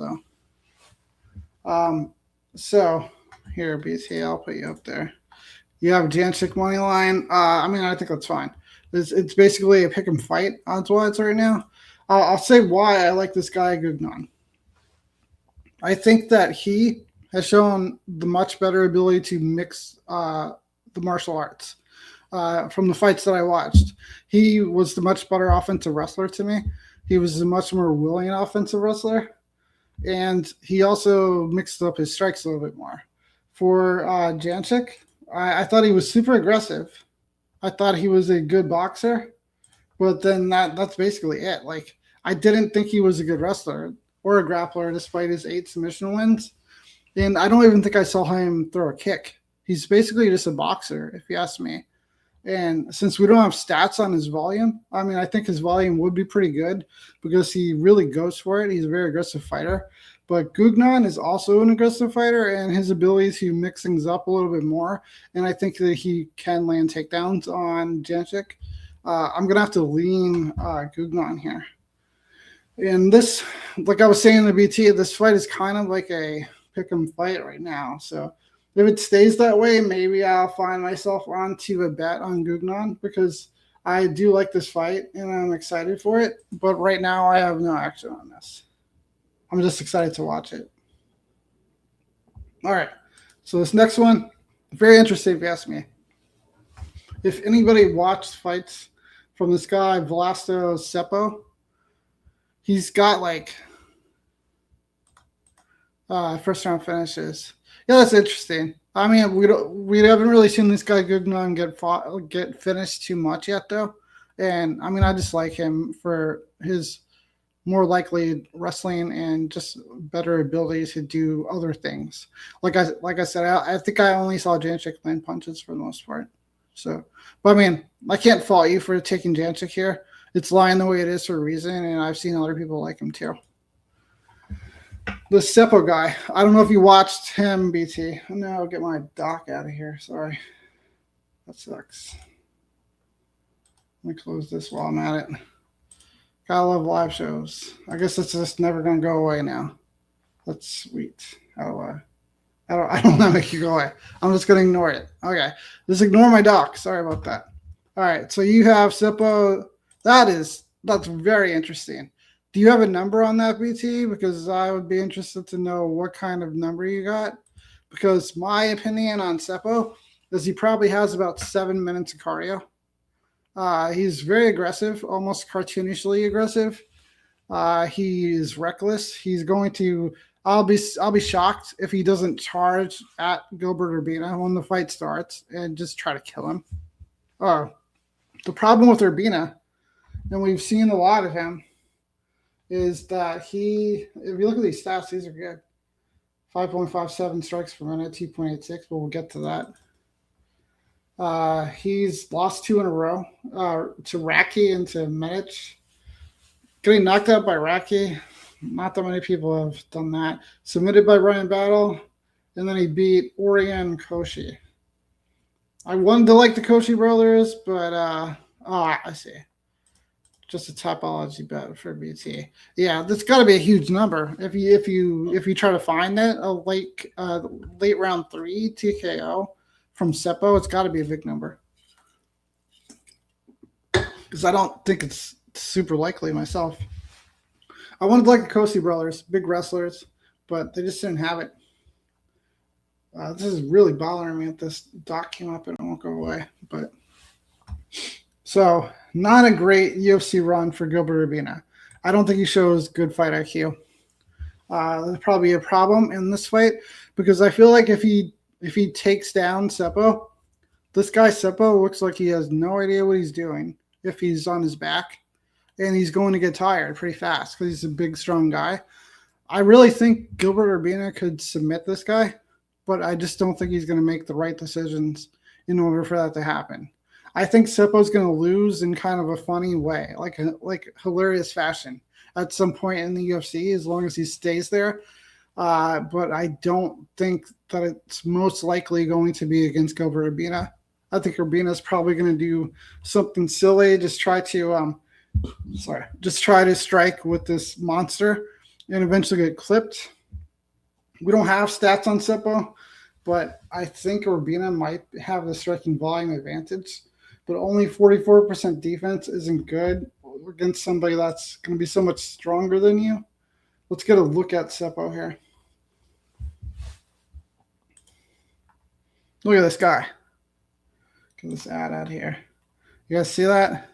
though. So here, BT, I'll put you up there. You have Jancic money line. I think that's fine. It's basically a pick and fight odds-wise right now. I'll say why I like this guy, Gugnon. I think that he has shown the much better ability to mix the martial arts. From the fights that I watched, he was the much better offensive wrestler to me. He was a much more willing offensive wrestler. And he also mixed up his strikes a little bit more. For Jancic, I thought he was super aggressive. I thought he was a good boxer. But then that's basically it. Like, I didn't think he was a good wrestler or a grappler despite his 8 submission wins. And I don't even think I saw him throw a kick. He's basically just a boxer, if you ask me. And since we don't have stats on his volume, I think his volume would be pretty good because he really goes for it. He's a very aggressive fighter. But Gugnon is also an aggressive fighter, and his ability to mix things up a little bit more. And I think that he can land takedowns on Jancic. I'm going to have to lean Gugnon here. And this, like I was saying in the BT, this fight is kind of like a pick 'em fight right now. So if it stays that way, maybe I'll find myself onto a bet on Gugnon because I do like this fight and I'm excited for it. But right now, I have no action on this. I'm just excited to watch it. All right. So this next one, very interesting if you ask me. If anybody watched fights from this guy, Vlasto Seppo, he's got like first round finishes. Yeah, that's interesting. We haven't really seen this guy Gugnon get finished too much yet, though. And I just like him for his more likely wrestling and just better ability to do other things. Like I said, I think I only saw Jancic land punches for the most part. So, but I can't fault you for taking Jancic here. It's lying the way it is for a reason, and I've seen other people like him too. The Seppo guy. I don't know if you watched him, BT. No, I'll get my dock out of here. Sorry. That sucks. Let me close this while I'm at it. Gotta love live shows. I guess it's just never gonna go away now. That's sweet. I don't want to make you go away. I'm just gonna ignore it. Okay. Just ignore my dock. Sorry about that. All right. So you have Seppo. That's very interesting. Do you have a number on that, BT? Because I would be interested to know what kind of number you got. Because my opinion on Seppo is he probably has about 7 minutes of cardio. He's very aggressive, almost cartoonishly aggressive. He is reckless. He's going to. I'll be shocked if he doesn't charge at Gilbert Urbina when the fight starts and just try to kill him. The problem with Urbina, and we've seen a lot of him, is that if you look at these stats, these are good. 5.57 strikes per minute, 2.86, but we'll get to that. He's lost 2 in a row to Raki and to Medic. Getting knocked out by Raki, not that many people have done that. Submitted by Ryan Battle, and then he beat Orion Koshi. I wanted to like the Koshi brothers, but I see. Just a topology bet for BT. Yeah, that's got to be a huge number. If you try to find it, a late round 3 TKO from Seppo, it's got to be a big number. Because I don't think it's super likely myself. I wanted to like the Kosi brothers, big wrestlers, but they just didn't have it. This is really bothering me if this doc came up and it won't go away. But so not a great UFC run for Gilbert Urbina. I don't think he shows good fight IQ. There's probably a problem in this fight because I feel like if he takes down Seppo, this guy Seppo looks like he has no idea what he's doing if he's on his back, and he's going to get tired pretty fast because he's a big, strong guy. I really think Gilbert Urbina could submit this guy, but I just don't think he's going to make the right decisions in order for that to happen. I think Seppo's going to lose in kind of a funny way, like hilarious fashion at some point in the UFC, as long as he stays there. But I don't think that it's most likely going to be against Gilbert Urbina. I think Urbina's probably going to do something silly, just try to strike with this monster and eventually get clipped. We don't have stats on Seppo, but I think Urbina might have the striking volume advantage. But only 44% defense isn't good against somebody that's going to be so much stronger than you. Let's get a look at Seppo here. Look at this guy. Get this ad out here. You guys see that?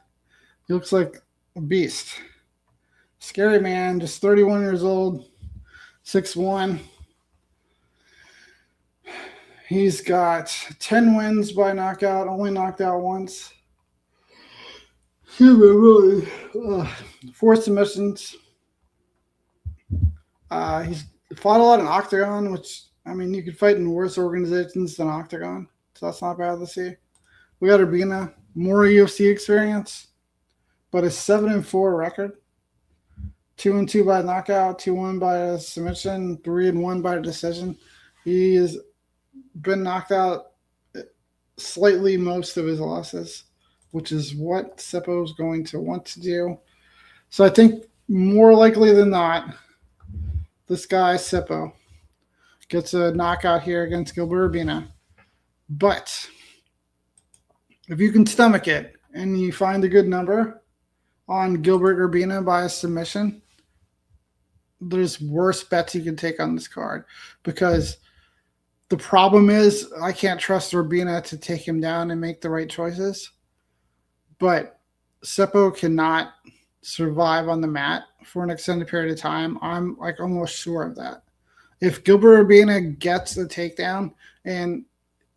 He looks like a beast. Scary man, just 31 years old, 6'1". He's got 10 wins by knockout, only knocked out once. 4 submissions. He's fought a lot in Octagon, which, I mean, you could fight in worse organizations than Octagon, so that's not bad to see. We got Urbina, more UFC experience, but a 7-4 record. 2-2 by knockout, 2-1 by a submission, 3-1 by decision. He has been knocked out slightly most of his losses, which is what Seppo is going to want to do. So I think more likely than not, this guy, Seppo, gets a knockout here against Gilbert Urbina. But if you can stomach it and you find a good number on Gilbert Urbina by a submission, there's worse bets you can take on this card, because the problem is I can't trust Urbina to take him down and make the right choices. But Seppo cannot survive on the mat for an extended period of time. I'm like almost sure of that. If Gilbert Urbina gets the takedown and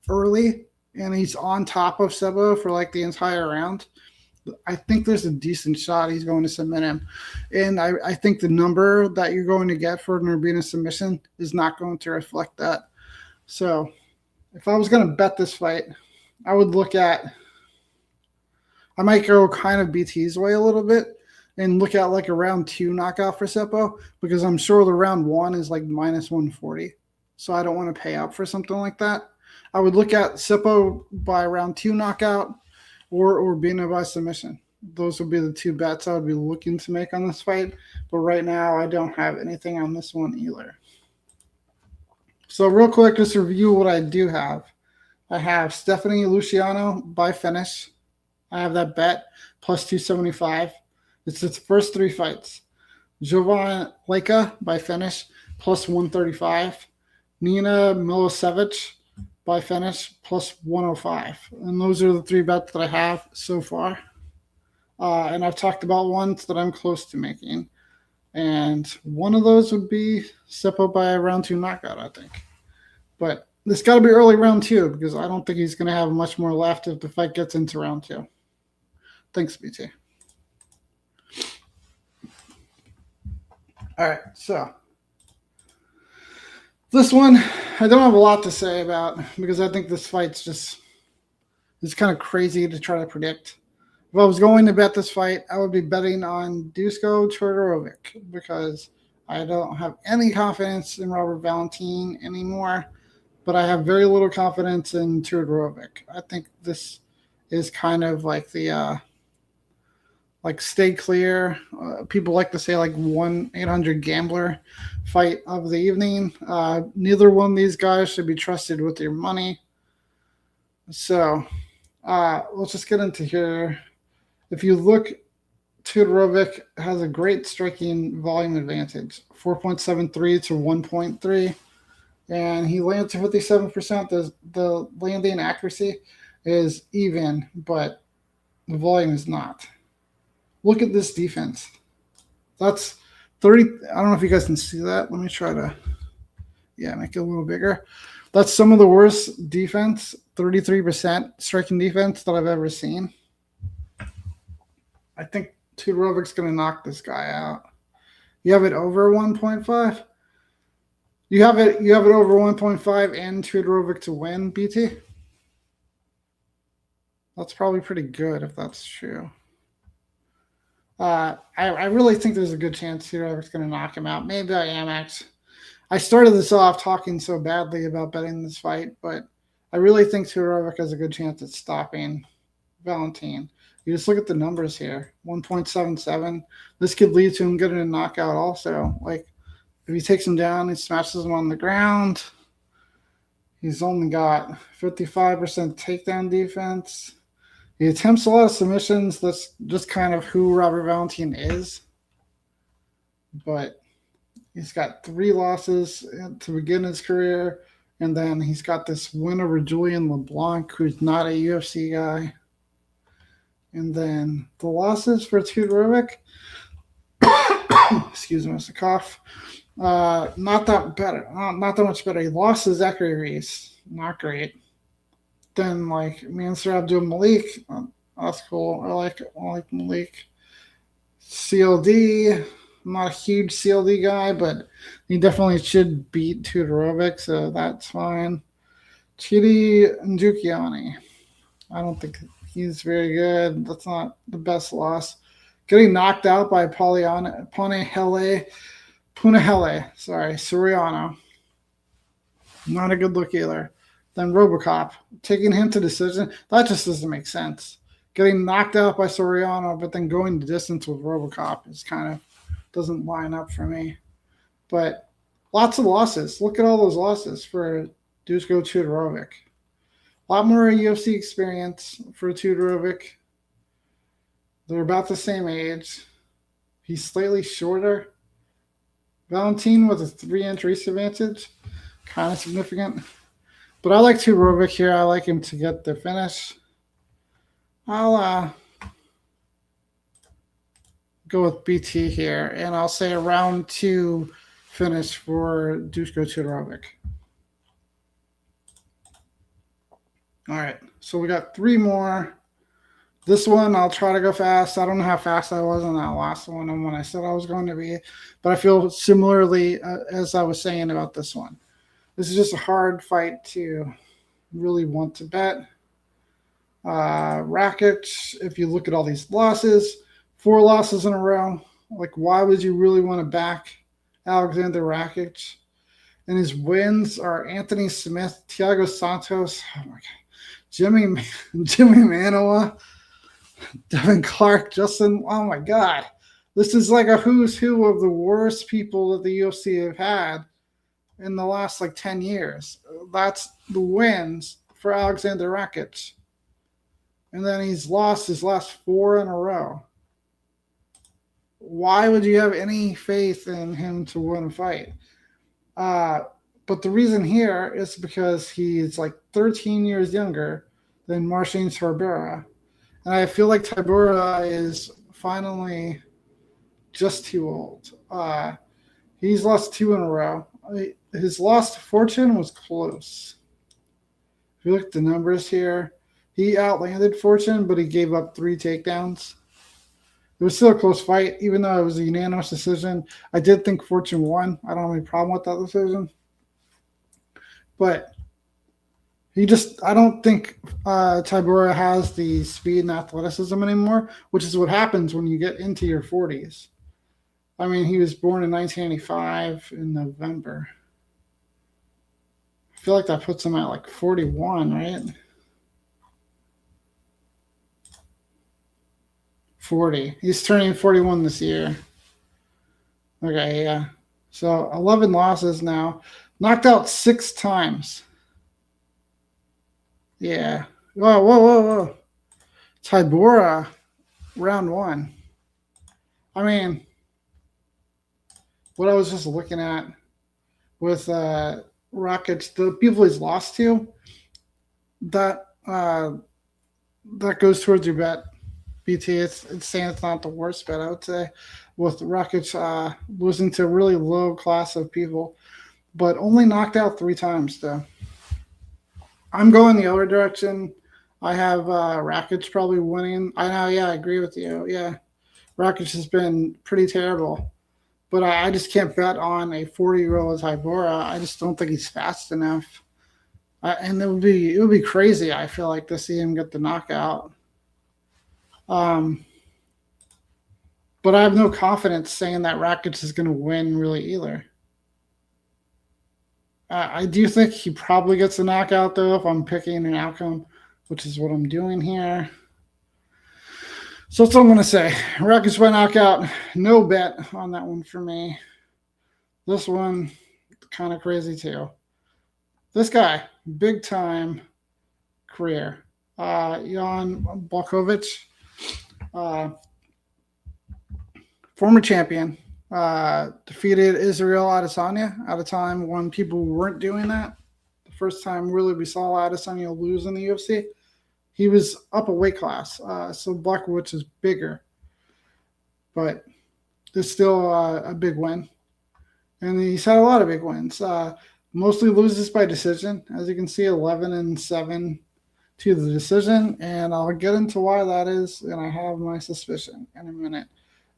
early and he's on top of Seppo for like the entire round, I think there's a decent shot he's going to submit him. And I think the number that you're going to get for an Urbina submission is not going to reflect that. So if I was going to bet this fight, I would look at, I might go kind of BT's way a little bit and look at like a round 2 knockout for Seppo, because I'm sure the round 1 is like minus 140. So I don't want to pay up for something like that. I would look at Seppo by round 2 knockout or Urbina by submission. Those would be the 2 bets I would be looking to make on this fight. But right now, I don't have anything on this one either. So real quick, just review what I do have. I have Stephanie Luciano by finish. I have that bet plus 275. It's its first 3 fights. Jovan Leka by finish plus 135. Nina Milosevic by finish plus 105. And those are the 3 bets that I have so far. And I've talked about ones that I'm close to making. And one of those would be Seppo by a round 2 knockout, I think. But it's got to be early round 2, because I don't think he's going to have much more left if the fight gets into round 2. Thanks, BT. All right, so this one I don't have a lot to say about, because I think this fight's just, it's kind of crazy to try to predict. If I was going to bet this fight, I would be betting on Dusko Todorovic, because I don't have any confidence in Robert Valentin anymore, but I have very little confidence in Todorovic. I think this is kind of like the like stay clear. People like to say like 1-800 gambler fight of the evening. Neither one of these guys should be trusted with your money. So let's just get into here. If you look, Todorovic has a great striking volume advantage, 4.73 to 1.3, and he lands 57%. The landing accuracy is even, but the volume is not. Look at this defense. That's 30. I don't know if you guys can see that. Let me try to, make it a little bigger. That's some of the worst defense, 33% striking defense that I've ever seen. I think Todorovic's going to knock this guy out. You have it over 1.5. You have it over 1.5 and Tudorovic to win, BT. That's probably pretty good if that's true. I really think there's a good chance Tudorovic's going to knock him out. Maybe I am Amex. I started this off talking so badly about betting this fight, but I really think Tudorovic has a good chance at stopping Valentin. You just look at the numbers here, 1.77. This could lead to him getting a knockout also. Like, if he takes him down, he smashes him on the ground. He's only got 55% takedown defense. He attempts a lot of submissions. That's just kind of who Robert Valentin is. But he's got 3 losses to begin his career. And then he's got this win over Julian LeBlanc, who's not a UFC guy. And then the losses for Tudorovic, excuse me, it's a cough. Not that better. Not that much better. He lost to Zachary Reese. Not great. Then like Mansour Abdul Malik, that's cool. I like Malik. CLD, I'm not a huge CLD guy, but he definitely should beat Tudorovic, so that's fine. Chidi Njukiani, I don't think he's very good. That's not the best loss. Getting knocked out by Punahele Soriano. Not a good look either. Then Robocop, taking him to decision, that just doesn't make sense. Getting knocked out by Soriano, but then going the distance with Robocop is kind of doesn't line up for me. But lots of losses. Look at all those losses for Dusko Tudorovic. A lot more UFC experience for Tudorovic. They're about the same age. He's slightly shorter. Valentin with a 3-inch reach advantage. Kind of significant. But I like Tudorovic here. I like him to get the finish. I'll go with BT here, and I'll say a round 2 finish for Dusko Tudorovic. All right, so we got 3 more. This one, I'll try to go fast. I don't know how fast I was on that last one and when I said I was going to be, but I feel similarly as I was saying about this one. This is just a hard fight to really want to bet. Rakic, if you look at all these losses, 4 losses in a row. Like, why would you really want to back Alexander Rakic? And his wins are Anthony Smith, Thiago Santos, oh my God, Jimmy Manoa, Devin Clark, Justin. Oh my God, this is like a who's who of the worst people that the UFC have had in the last 10 years. That's the wins for Alexander Rakic. And then he's lost his last 4 in a row. Why would you have any faith in him to win a fight? But the reason here is because he's 13 years younger than Marcin Tybura. And I feel like Tybura is finally just too old. He's lost 2 in a row. His loss to Fortune was close. If you look at the numbers here, he outlanded Fortune, but he gave up 3 takedowns. It was still a close fight, even though it was a unanimous decision. I did think Fortune won. I don't have any problem with that decision. But I don't think Tybura has the speed and athleticism anymore, which is what happens when you get into your 40s. I mean, he was born in 1985 in November. I feel like that puts him at 41, right? 40. He's turning 41 this year. Okay, yeah. So 11 losses now. Knocked out 6 times. Yeah. Whoa. Tybura, round 1. I mean, what I was just looking at with Rakic, the people he's lost to, that goes towards your bet. BT, it's saying it's not the worst bet, I would say, with Rakic losing to a really low class of people, but only knocked out 3 times, though. I'm going the other direction. I have Rakic probably winning. I know, yeah, I agree with you. Yeah, Rakic has been pretty terrible. but I just can't bet on a 40-year-old Tybora. I just don't think he's fast enough. And it would be crazy. I feel like to see him get the knockout. Um, but I have no confidence saying that Rakic is going to win really either. I do think he probably gets the knockout though if I'm picking an outcome, which is what I'm doing here. So that's all I'm going to say. Rakic by knockout. No bet on that one for me. This one, kind of crazy too. This guy, big time career. Jan Blachowicz, uh, former champion, defeated Israel Adesanya at a time when people weren't doing that. The first time really we saw Adesanya lose in the UFC. He was up a weight class, so Blachowicz is bigger, but it's still a big win. And he's had a lot of big wins. Mostly loses by decision, as you can see, 11-7 to the decision, and I'll get into why that is, and I have my suspicion in a minute.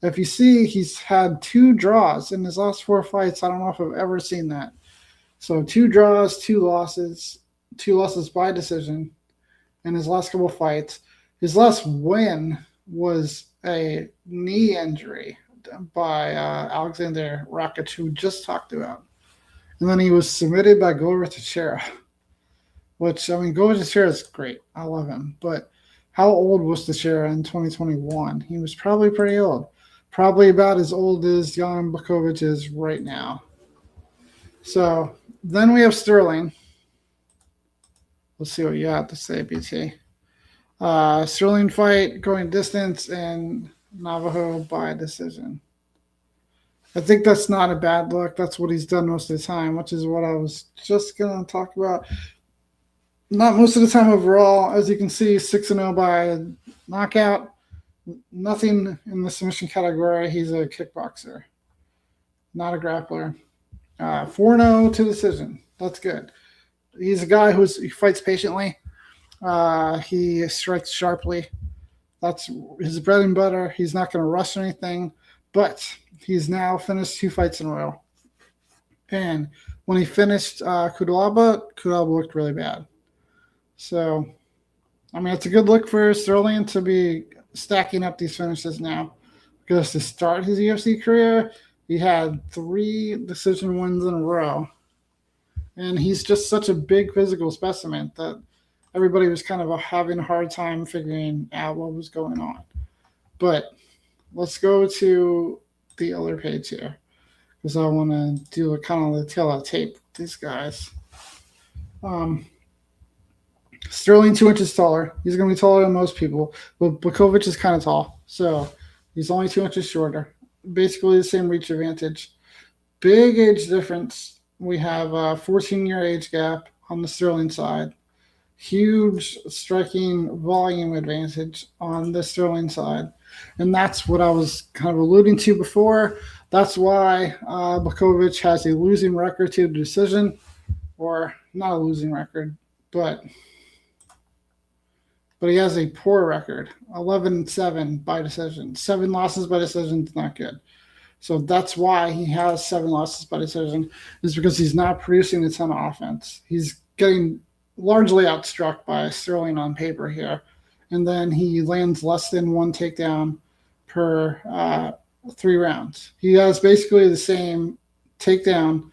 If you see, he's had 2 draws in his last 4 fights. I don't know if I've ever seen that. So 2 draws, 2 losses by decision in his last couple of fights. His last win was a knee injury by Alexander Rakic, who we just talked about. And then he was submitted by Glover Teixeira, which, I mean, Glover Teixeira is great. I love him. But how old was Teixeira in 2021? He was probably pretty old. Probably about as old as Jan Blachowicz is right now. So then we have Sterling. Let's see what you have to say, BT. Sterling fight, going distance, and Navajo by decision. I think that's not a bad look. That's what he's done most of the time, which is what I was just going to talk about. Not most of the time overall. As you can see, 6-0 by knockout. Nothing in the submission category. He's a kickboxer, not a grappler. 4-0 to decision. That's good. He's a guy he fights patiently. He strikes sharply. That's his bread and butter. He's not going to rush anything, but he's now finished 2 fights in a row. And when he finished Kudalaba looked really bad. So, I mean, it's a good look for Sterling to be stacking up these finishes now. Because to start his UFC career, he had 3 decision wins in a row. And he's just such a big physical specimen that everybody was kind of having a hard time figuring out what was going on. But let's go to the other page here, because I want to do a kind of the tail of tape with these guys. Sterling 2 inches taller. He's going to be taller than most people, but Blachowicz is kind of tall, so he's only 2 inches shorter. Basically the same reach advantage. Big age difference. We have a 14-year age gap on the Sterling side. Huge striking volume advantage on the Sterling side. And that's what I was kind of alluding to before. That's why Blachowicz has a losing record to the decision, or not a losing record, but he has a poor record, 11-7 by decision. 7 losses by decision is not good. So that's why he has 7 losses by decision, is because he's not producing a ton of offense. He's getting largely outstruck by Sterling on paper here. And then he lands less than 1 takedown per 3 rounds. He has basically the same takedown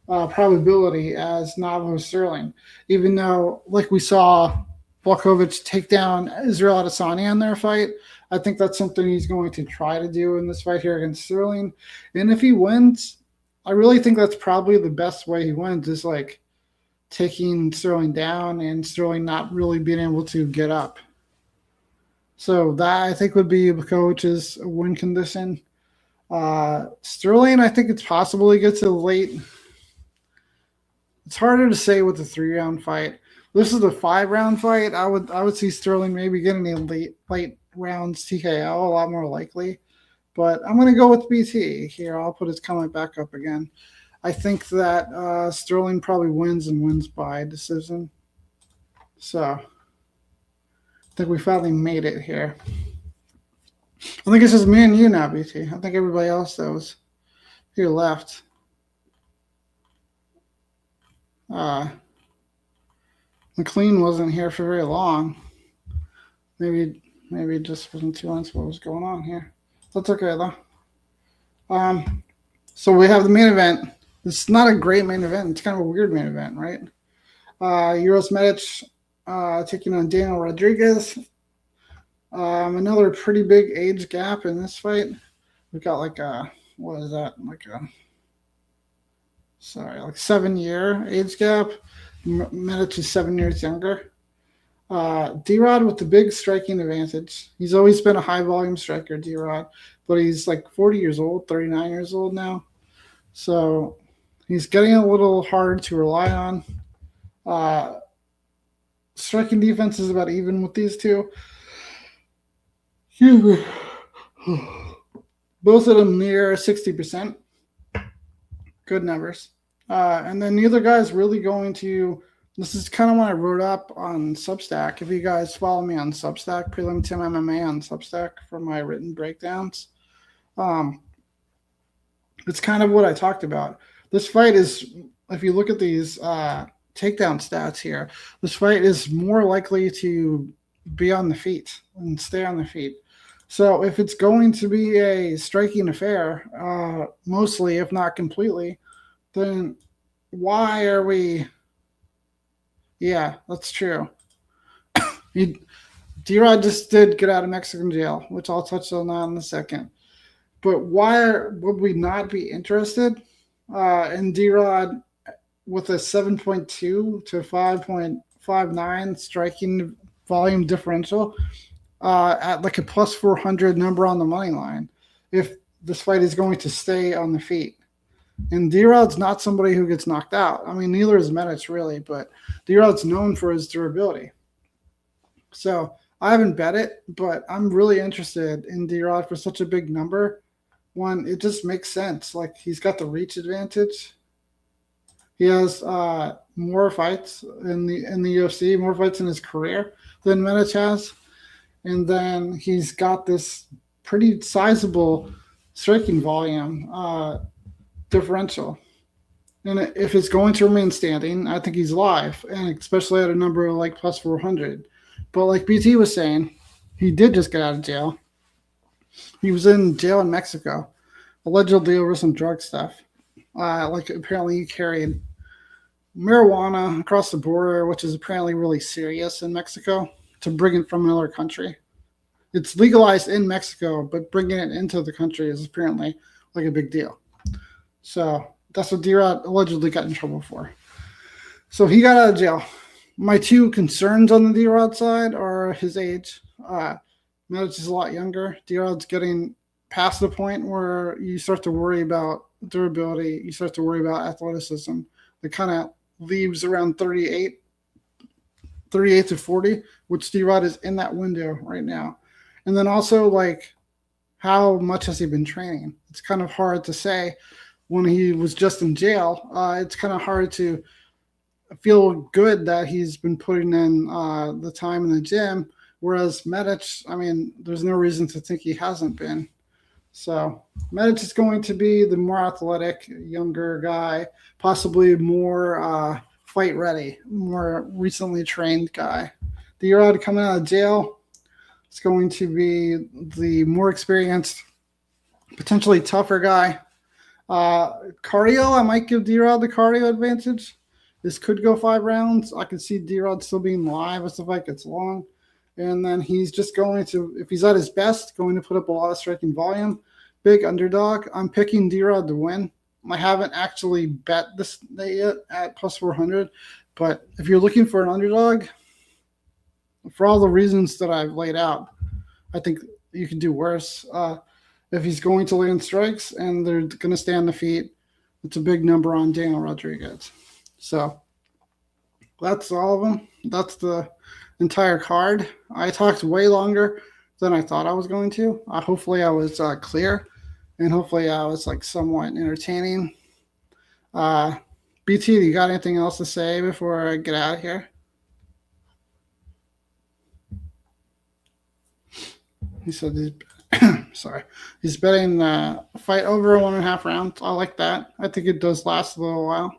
probability as Navajo Sterling, even though, like we saw Blachowicz take down Israel Adesanya in their fight. I think that's something he's going to try to do in this fight here against Sterling. And if he wins, I really think that's probably the best way he wins, is like taking Sterling down and Sterling not really being able to get up. So that, I think, would be Blachowicz's win condition. Sterling, I think it's possible he gets a late. It's harder to say with the 3-round fight. This is a 5-round fight. I would see Sterling maybe getting a late rounds TKO, a lot more likely. But I'm going to go with BT here. I'll put his comment back up again. I think that Sterling probably wins and wins by decision. So I think we finally made it here. I think it's just me and you now, BT. I think everybody else knows. He left. Uh, McLean wasn't here for very long. Maybe it just wasn't too honest what was going on here. That's okay though. So we have the main event. It's not a great main event. It's kind of a weird main event, right? Euros Medic taking on Daniel Rodriguez. Another pretty big age gap in this fight. We've got like a, what is that? Like 7-year age gap. Medic is 7 years younger. D-Rod with the big striking advantage. He's always been a high volume striker, D-Rod, but he's like 40 years old, 39 years old now. So he's getting a little hard to rely on. Striking defense is about even with these two. Both of them near 60%. Good numbers. And then neither guy's really going to. This is kind of what I wrote up on Substack. If you guys follow me on Substack, Prelim Tim MMA on Substack for my written breakdowns, it's kind of what I talked about. This fight is, if you look at these takedown stats here, this fight is more likely to be on the feet and stay on the feet. So if it's going to be a striking affair, mostly, if not completely, then why are we... Yeah, that's true. D-Rod just did get out of Mexican jail, which I'll touch on that in a second. But why would we not be interested in D-Rod with a 7.2 to 5.59 striking volume differential at like a plus 400 number on the money line if this fight is going to stay on the feet? And D-Rod's not somebody who gets knocked out. I mean, neither is Medic really, but D-Rod's known for his durability. So I haven't bet it, but I'm really interested in D-Rod for such a big number. One, it just makes sense. Like, he's got the reach advantage. He has more fights in the UFC, more fights in his career than Medic has. And then he's got this pretty sizable striking volume differential. And if it's going to remain standing, I think he's live, and especially at a number like plus 400. But like BT was saying, he did just get out of jail. He was in jail in Mexico, allegedly over some drug stuff. Like apparently he carried marijuana across the border, which is apparently really serious in Mexico, to bring it from another country. It's legalized in Mexico, but bringing it into the country is apparently like a big deal. So that's what D-Rod allegedly got in trouble for. So he got out of jail. My two concerns on the D-Rod side are his age. Medic is a lot younger. D-Rod's getting past the point where you start to worry about durability. You start to worry about athleticism. It kind of leaves around 38 to 40, which D-Rod is in that window right now. And then also, like, how much has he been training? It's kind of hard to say. When he was just in jail, it's kind of hard to feel good that he's been putting in the time in the gym, whereas Medic, I mean, there's no reason to think he hasn't been. So Medic is going to be the more athletic, younger guy, possibly more fight ready, more recently trained guy. D-Rod coming out of jail is going to be the more experienced, potentially tougher guy. Cardio, I might give D-Rod the cardio advantage. This could go 5 rounds. I could see D-Rod still being live as the fight gets long. And then he's just going to, if he's at his best, going to put up a lot of striking volume. Big underdog. I'm picking D-Rod to win. I haven't actually bet this yet at plus 400. But if you're looking for an underdog, for all the reasons that I've laid out, I think you can do worse. If he's going to land strikes and they're going to stay on the feet, it's a big number on Daniel Rodriguez. So that's all of them. That's the entire card. I talked way longer than I thought I was going to. Hopefully I was clear, and hopefully I was like somewhat entertaining. BT, do you got anything else to say before I get out of here? He said Sorry. He's betting fight over 1.5 rounds. I like that. I think it does last a little while.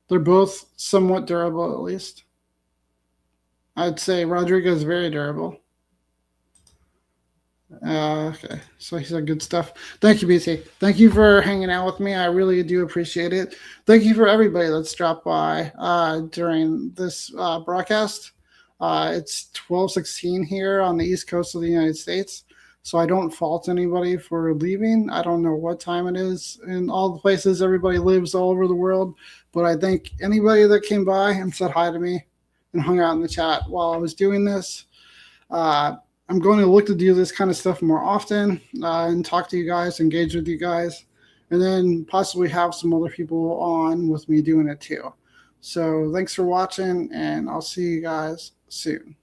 They're both somewhat durable, at least. I'd say Rodrigo is very durable. Okay, so he said good stuff. Thank you, BT. Thank you for hanging out with me. I really do appreciate it. Thank you for everybody that's dropped by during this broadcast. It's 12:16 here on the East Coast of the United States, so I don't fault anybody for leaving. I don't know what time it is in all the places everybody lives all over the world, but I thank anybody that came by and said hi to me and hung out in the chat while I was doing this. I'm going to look to do this kind of stuff more often and talk to you guys, engage with you guys, and then possibly have some other people on with me doing it too. So thanks for watching, and I'll see you guys soon.